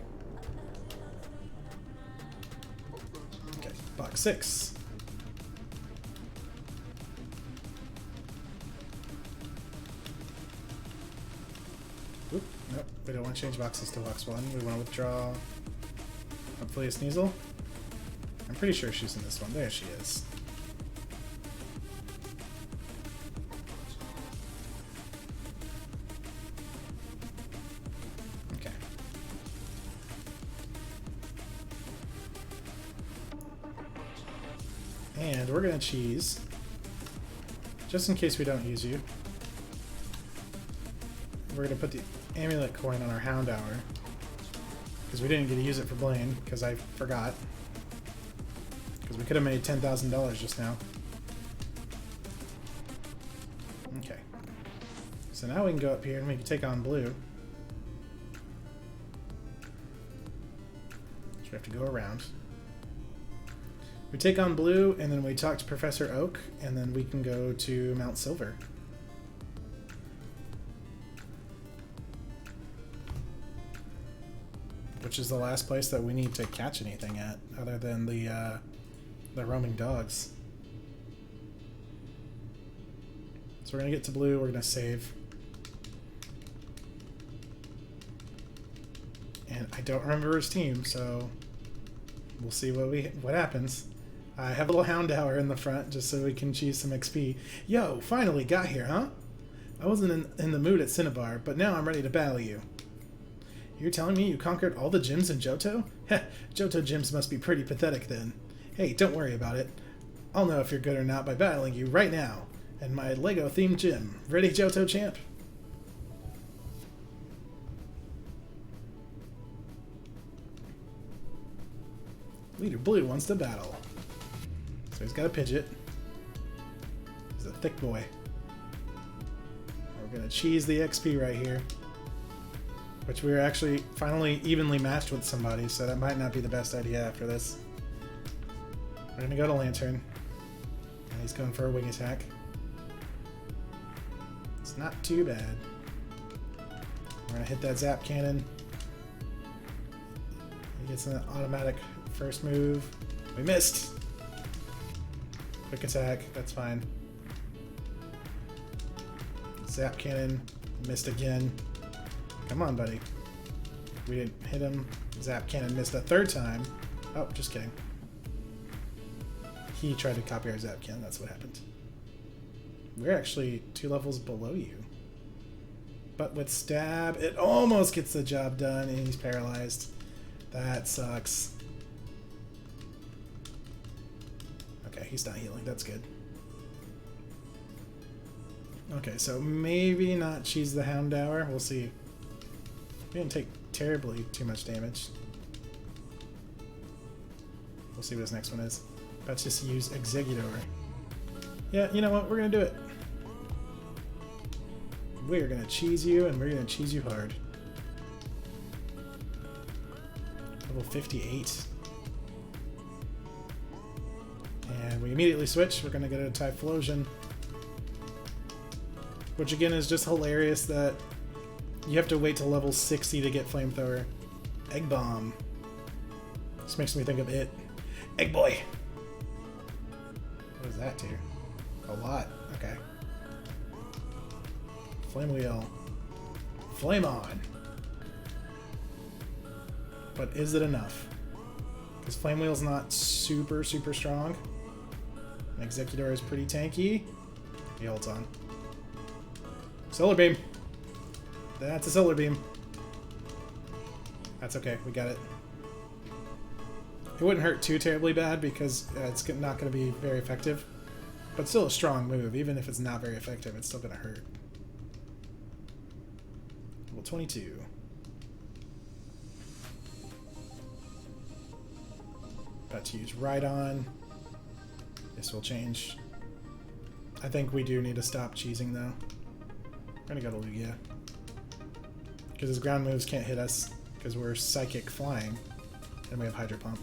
Okay, box 6. Oop, nope, we don't want to change boxes to box 1. We want to withdraw, hopefully a Sneasel. I'm pretty sure she's in this one. There she is. And we're gonna cheese, just in case we don't use you. We're gonna put the amulet coin on our Hound Hour, because we didn't get to use it for Blaine, because I forgot. Because we could have made $10,000 just now. Okay. So now we can go up here and we can take on blue. So we have to go around. We take on blue, and then we talk to Professor Oak, and then we can go to Mount Silver. Which is the last place that we need to catch anything at, other than the roaming dogs. So we're gonna get to blue, we're gonna save. And I don't remember his team, so we'll see what happens. I have a little Hound Hour in the front just so we can cheese some XP. Yo, finally got here, huh? I wasn't in the mood at Cinnabar, but now I'm ready to battle you. You're telling me you conquered all the gyms in Johto? Heh, Johto gyms must be pretty pathetic then. Hey, don't worry about it. I'll know if you're good or not by battling you right now. And my Lego-themed gym. Ready, Johto champ? Leader Blue wants to battle. So he's got a Pidgeot. He's a thick boy. We're gonna cheese the XP right here. Which we're actually finally evenly matched with somebody, so that might not be the best idea after this. We're gonna go to Lantern. And he's going for a wing attack. It's not too bad. We're gonna hit that Zap Cannon. He gets an automatic first move. We missed! Quick attack, that's fine. Zap Cannon, missed again. Come on, buddy. We didn't hit him. Zap Cannon missed a third time. Oh, just kidding. He tried to copy our Zap Cannon, that's what happened. We're actually 2 levels below you. But with Stab, it almost gets the job done, and he's paralyzed. That sucks. Okay, he's not healing, that's good. Okay, so maybe not cheese the Hound Hour, we'll see. We didn't take terribly too much damage. We'll see what this next one is. Let's just use Executor. Yeah, you know what? We're gonna do it. We're gonna cheese you, and we're gonna cheese you hard. Level 58. And we immediately switch. We're gonna go to Typhlosion. Which again is just hilarious that you have to wait till level 60 to get Flamethrower. Egg Bomb. This makes me think of it. Egg Boy! What does that do? A lot. Okay. Flame Wheel. Flame On! But is it enough? Because Flame Wheel's not super strong. And Executor is pretty tanky. He holds on. Solar Beam! That's a Solar Beam. That's okay, we got it. It wouldn't hurt too terribly bad because it's not going to be very effective. But still a strong move. Even if it's not very effective, it's still going to hurt. Level 22. About to use Rhydon. This will change. I think we do need to stop cheesing though. We're going to go to Lugia. Because his ground moves can't hit us because we're Psychic Flying. And we have Hydro Pump.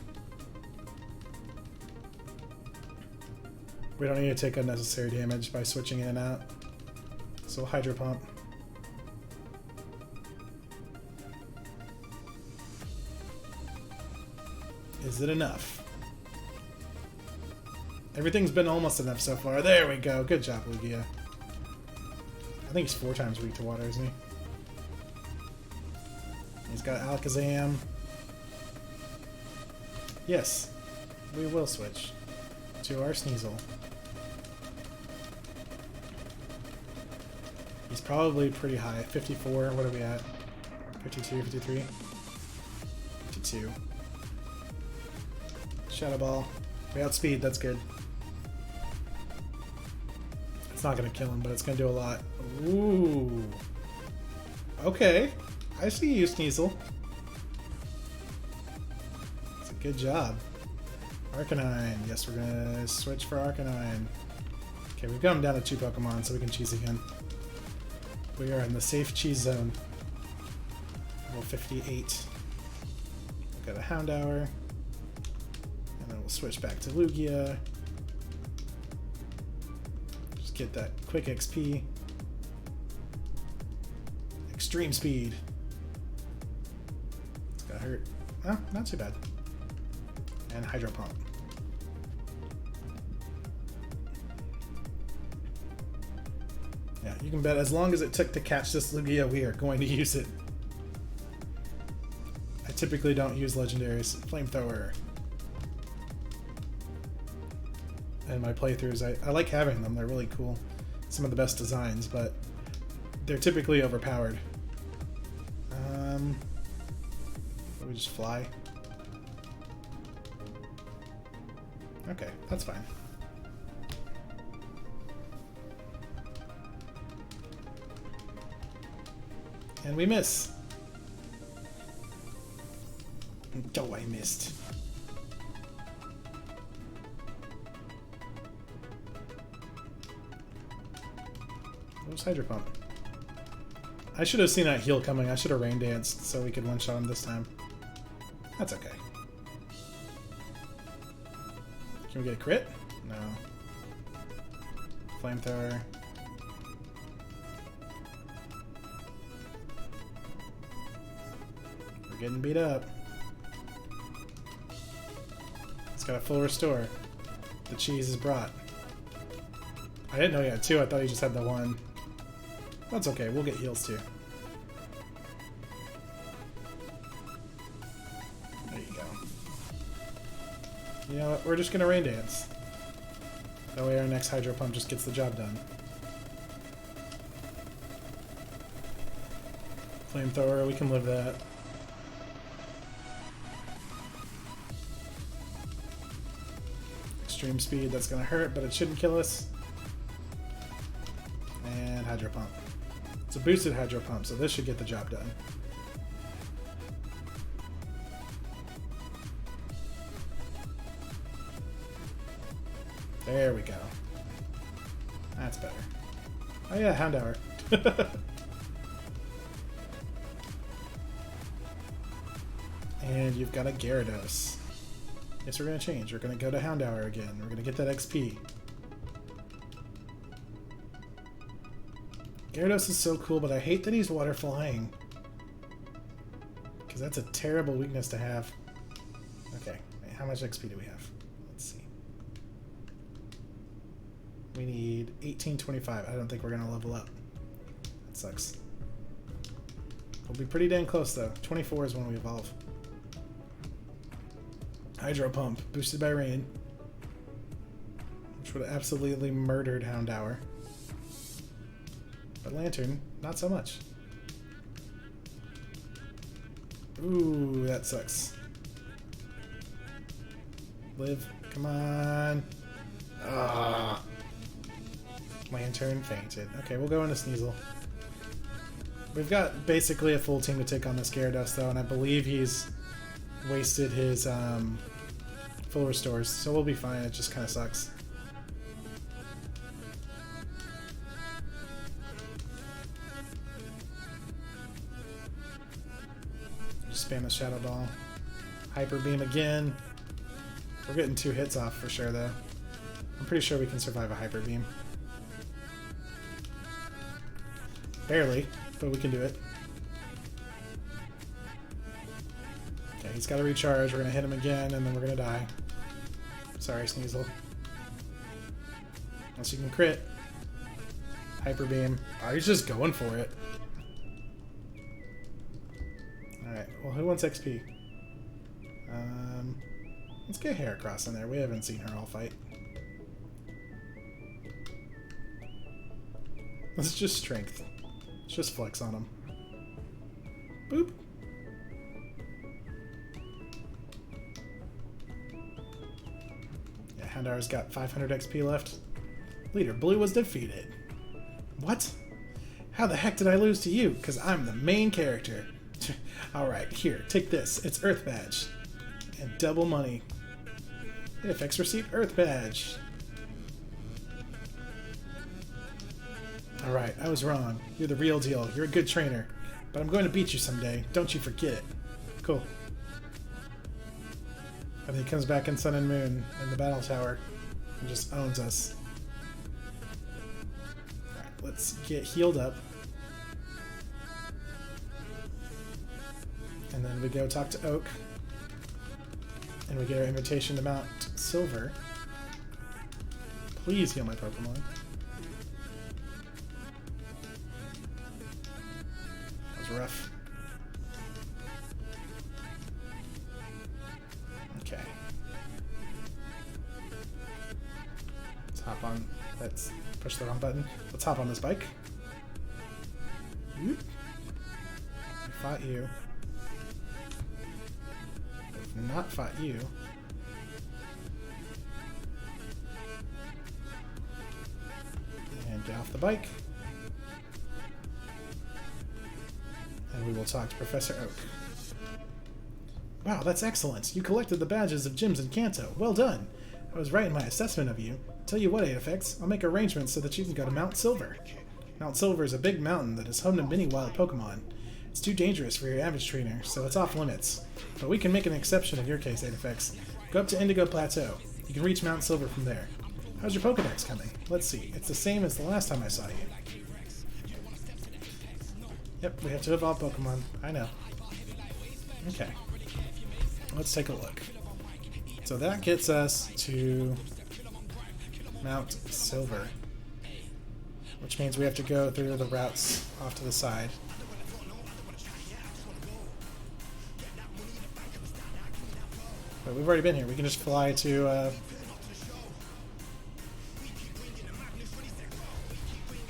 We don't need to take unnecessary damage by switching in and out. So Hydro Pump. Is it enough? Everything's been almost enough so far. There we go. Good job, Lugia. I think he's 4 times weak to water, isn't he? He's got Alakazam. Yes, we will switch to our Sneasel. He's probably pretty high. 54, what are we at? 52, 53? 52. Shadow Ball. We outspeed, that's good. It's not going to kill him, but it's going to do a lot. Ooh. Okay. I see you, Sneasel. It's a good job. Arcanine. Yes, we're going to switch for Arcanine. Okay, we've got him down to 2 Pokemon, so we can cheese again. We are in the safe cheese zone. Level 58. Got a Houndour. And then we'll switch back to Lugia. Just get that quick XP. Extreme speed. It's gonna hurt. Oh, not too bad. And Hydro Pump. Yeah, you can bet as long as it took to catch this Lugia, we are going to use it. I typically don't use legendaries. Flamethrower. In my playthroughs, I like having them. They're really cool. Some of the best designs, but they're typically overpowered. We just fly. Okay, that's fine. And we miss. Oh, I missed. What was Hydro Pump? I should have seen that heal coming. I should have rain danced so we could one-shot him this time. That's okay. Can we get a crit? No. Flamethrower. We're getting beat up. It's got a full restore. The cheese is brought. I didn't know he had 2. I thought he just had the 1. That's okay. We'll get heals too. There you go. You know what? We're just gonna rain dance. That way our next Hydro Pump just gets the job done. Flamethrower, we can live that. Extreme speed, that's gonna hurt, but it shouldn't kill us. And Hydro Pump. It's a boosted Hydro Pump, so this should get the job done. There we go. That's better. Oh yeah, Houndour. And you've got a Gyarados. Yes, we're going to change. We're going to go to Houndour again. We're going to get that XP. Gyarados is so cool, but I hate that he's water flying. Because that's a terrible weakness to have. Okay, how much XP do we have? Let's see. We need 1825. I don't think we're going to level up. That sucks. We'll be pretty dang close, though. 24 is when we evolve. Hydro Pump, boosted by rain. Which would have absolutely murdered Houndour. But Lantern, not so much. Ooh, that sucks. Live, come on. Ah. Lantern fainted. Okay, we'll go into Sneasel. We've got basically a full team to take on this Gyarados, though, and I believe he's wasted his full restores, so we'll be fine. It just kind of sucks. Just spam the Shadow Ball. Hyper Beam again. We're getting 2 hits off for sure, though. I'm pretty sure we can survive a Hyper Beam. Barely, but we can do it. Okay, he's got to recharge. We're going to hit him again, and then we're going to die. Sorry, Sneasel. Unless you can crit. Hyper Beam. Oh, he's just going for it. Alright, well, who wants XP? Let's get Heracross in there. We haven't seen her all fight. Let's just strength. Let's just flex on him. Boop. Yeah, Houndour's got 500 XP left. Leader Blue was defeated. What? How the heck did I lose to you? Because I'm the main character. Alright, here, take this. It's Earth Badge. And double money. Aedifex received Earth Badge. Alright, I was wrong. You're the real deal. You're a good trainer. But I'm going to beat you someday. Don't you forget it. Cool. And then he comes back in Sun and Moon in the battle tower and just owns us. Alright, let's get healed up. And then we go talk to Oak. And we get our invitation to Mount Silver. Please heal my Pokemon. That was rough. Okay. Let's hop on. Let's push the wrong button. Let's hop on this bike. Whoop. I fought you. I've not fought you. And get off the bike. And we will talk to Professor Oak. Wow, that's excellent. You collected the badges of gyms in Kanto. Well done. I was right in my assessment of you. Tell you what, Aedifex, I'll make arrangements so that you can go to Mount Silver. Mount Silver is a big mountain that is home to many wild Pokemon. It's too dangerous for your average trainer, so it's off limits. But we can make an exception in your case, Aedifex. Go up to Indigo Plateau. You can reach Mount Silver from there. How's your Pokedex coming? Let's see. It's the same as the last time I saw you. Yep, we have to evolve Pokemon. I know. Okay. Let's take a look. So that gets us to Mount Silver, which means we have to go through the routes off to the side. But we've already been here. We can just fly to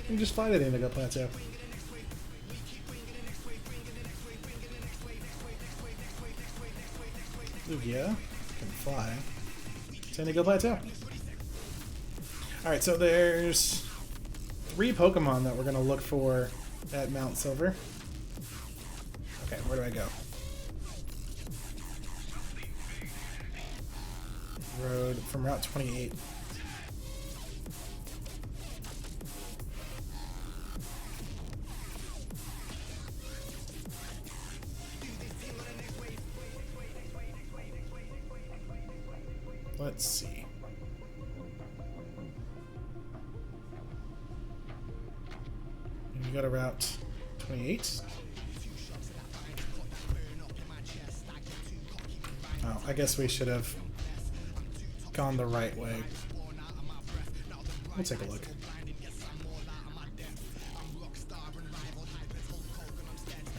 we can just fly to the Indigo Plateau. Lugia can fly to Indigo Plateau. Alright, so there's 3 Pokemon that we're going to look for at Mount Silver. Okay, where do I go? Road from Route 28. Let's see. And we go to Route 28. Oh, I guess we should have gone the right way. We'll take a look.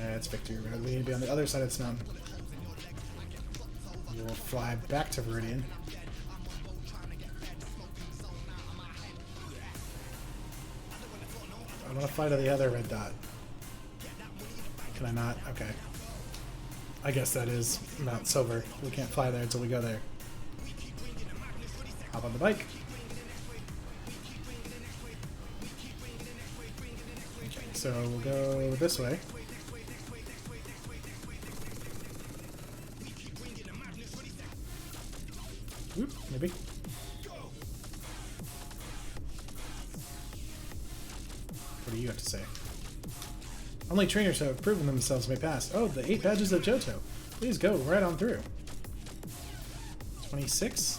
It's Victory Road. We need to be on the other side of this mountain. We'll fly back to Viridian. I want to fly to the other red dot. Can I not? Okay. I guess that is Mount Silver. We can't fly there until we go there. Hop on the bike. Okay, so we'll go this way. Oop, maybe. What do you have to say? Only trainers who have proven themselves may pass. Oh, the 8 badges of Johto. Please go right on through. 26?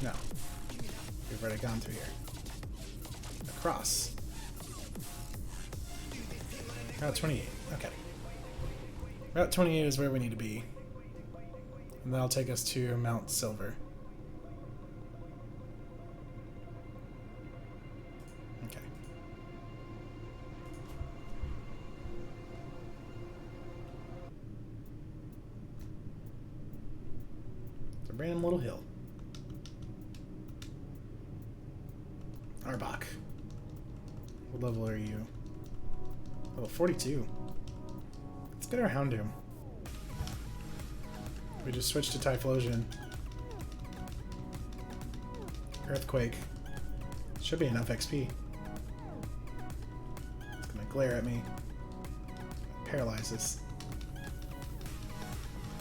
No. We've already gone through here. Across. Route 28. Okay. Route 28 is where we need to be. And that'll take us to Mount Silver. Okay. It's a random little hill. Arbok. What level are you? Level 42. Let's get our Houndoom. We just switched to Typhlosion. Earthquake. Should be enough XP. glare at me. Paralyzes.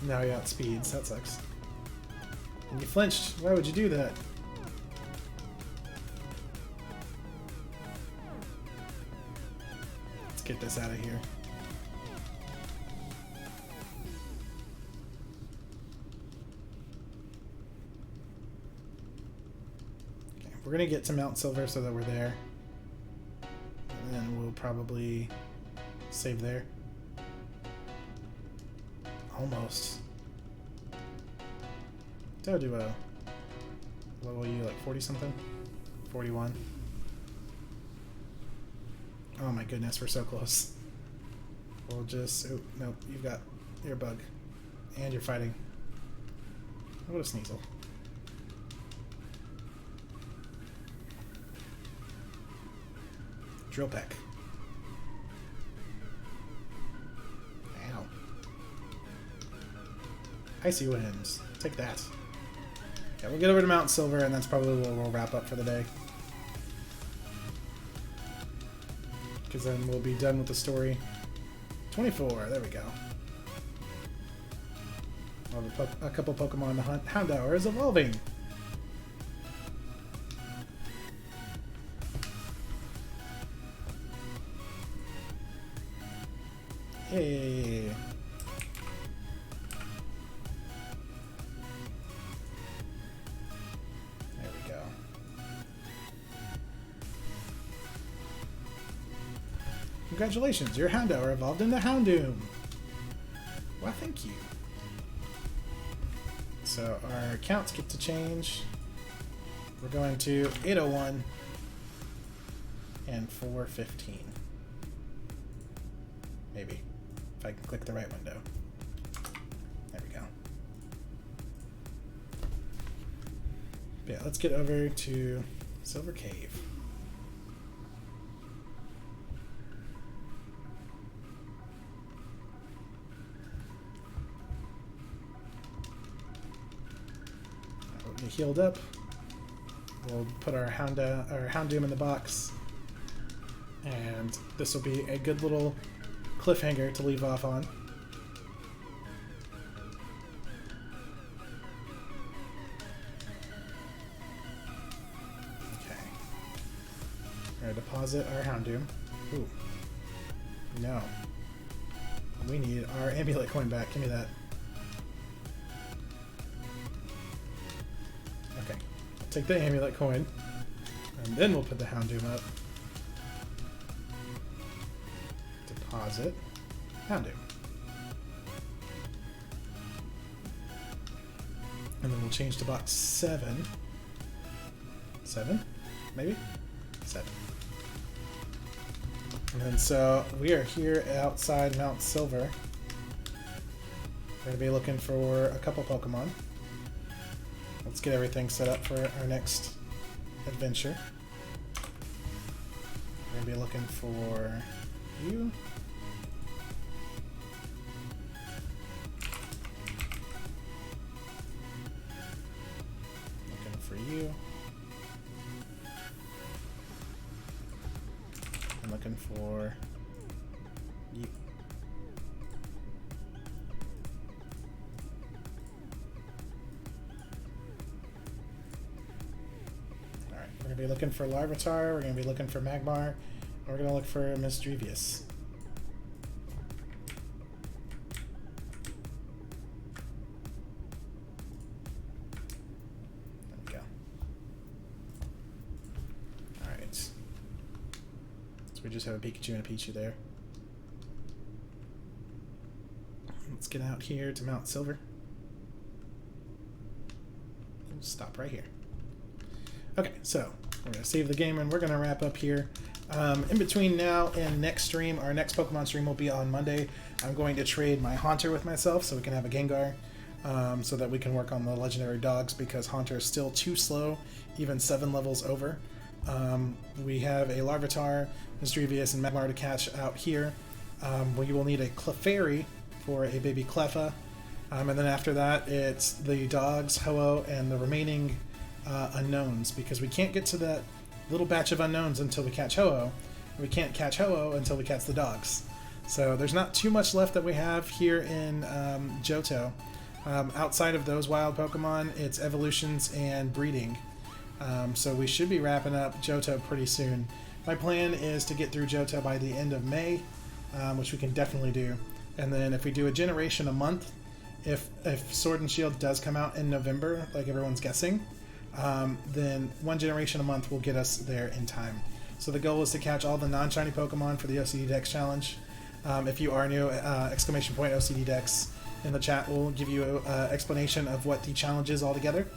Now he outspeeds. That sucks. And you flinched. Why would you do that? Let's get this out of here. Okay, we're gonna get to Mount Silver so that we're there. And then we'll probably save there. Almost. I'll do a level you like 40 something? 41. Oh my goodness, we're so close. We'll just... Oh, no, you've got your bug. And you're fighting. What a Sneasel. Drill peck. Ow. Icy winds. Take that. Okay, we'll get over to Mount Silver, and that's probably where we'll wrap up for the day. Because then we'll be done with the story. 24, there we go. We'll have a couple Pokemon to hunt. Houndour is evolving! Hey! There we go. Congratulations, your Houndour evolved into Houndoom! Well, thank you. So our accounts get to change. We're going to 801 and 415. Maybe. If I can click the right window. There we go. But yeah, let's get over to Silver Cave. We'll get healed up. We'll put our Houndoom in the box. And this will be a good little cliffhanger to leave off on. Okay. We're gonna deposit our Houndoom. Ooh. No. We need our amulet coin back. Give me that. Okay. Take the amulet coin. And then we'll put the Houndoom up. Deposit. Houndoom. And then we'll change to box 7. 7? Maybe? 7. And then so we are here outside Mount Silver. We're going to be looking for a couple Pokemon. Let's get everything set up for our next adventure. We're going to be looking for you. Looking for you. I'm looking for you. Alright, we're going to be looking for Larvitar, we're going to be looking for Magmar, and we're going to look for Misdrevious. There we go. Alright. So we just have a Pikachu and a Pichu there. Let's get out here to Mount Silver. We'll stop right here. Okay, so we're going to save the game and we're going to wrap up here. In between now and next stream, our next Pokemon stream will be on Monday. I'm going to trade my Haunter with myself so we can have a Gengar, so that we can work on the legendary dogs because Haunter is still too slow, even 7 levels over. We have a Larvitar, Misdrevious, and Magmar to catch out here. We will need a Clefairy for a baby Cleffa. And then after that, it's the dogs, Ho-Oh, and the remaining unknowns, because we can't get to that little batch of unknowns until we catch Ho-Oh. We can't catch Ho-Oh until we catch the dogs. So there's not too much left that we have here in Johto. Outside of those wild Pokemon, it's evolutions and breeding. So we should be wrapping up Johto pretty soon. My plan is to get through Johto by the end of May, which we can definitely do. And then if we do a generation a month, if Sword and Shield does come out in November, like everyone's guessing, then one generation a month will get us there in time. So the goal is to catch all the non-shiny Pokemon for the OCD Dex challenge. If you are new, exclamation point OCD Dex in the chat will give you an explanation of what the challenge is altogether.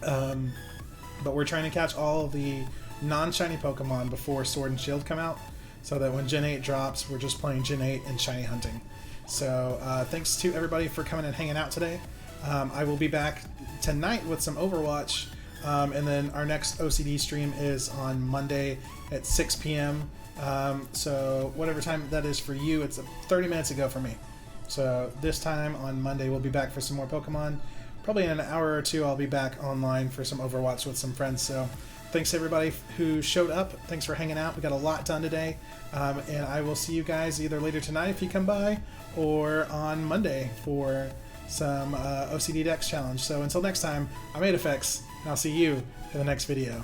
But we're trying to catch all of the non-shiny Pokemon before Sword and Shield come out, so that when Gen 8 drops, we're just playing Gen 8 and shiny hunting. So thanks to everybody for coming and hanging out today. I will be back tonight with some Overwatch, and then our next OCD stream is on Monday at 6 p.m. So whatever time that is for you, it's 30 minutes ago for me. So this time on Monday, we'll be back for some more Pokemon. Probably in an hour or two, I'll be back online for some Overwatch with some friends. So thanks to everybody who showed up. Thanks for hanging out. We got a lot done today. And I will see you guys either later tonight if you come by, or on Monday for some OCD Dex challenge. So until next time, I'm Aedifex, and I'll see you in the next video.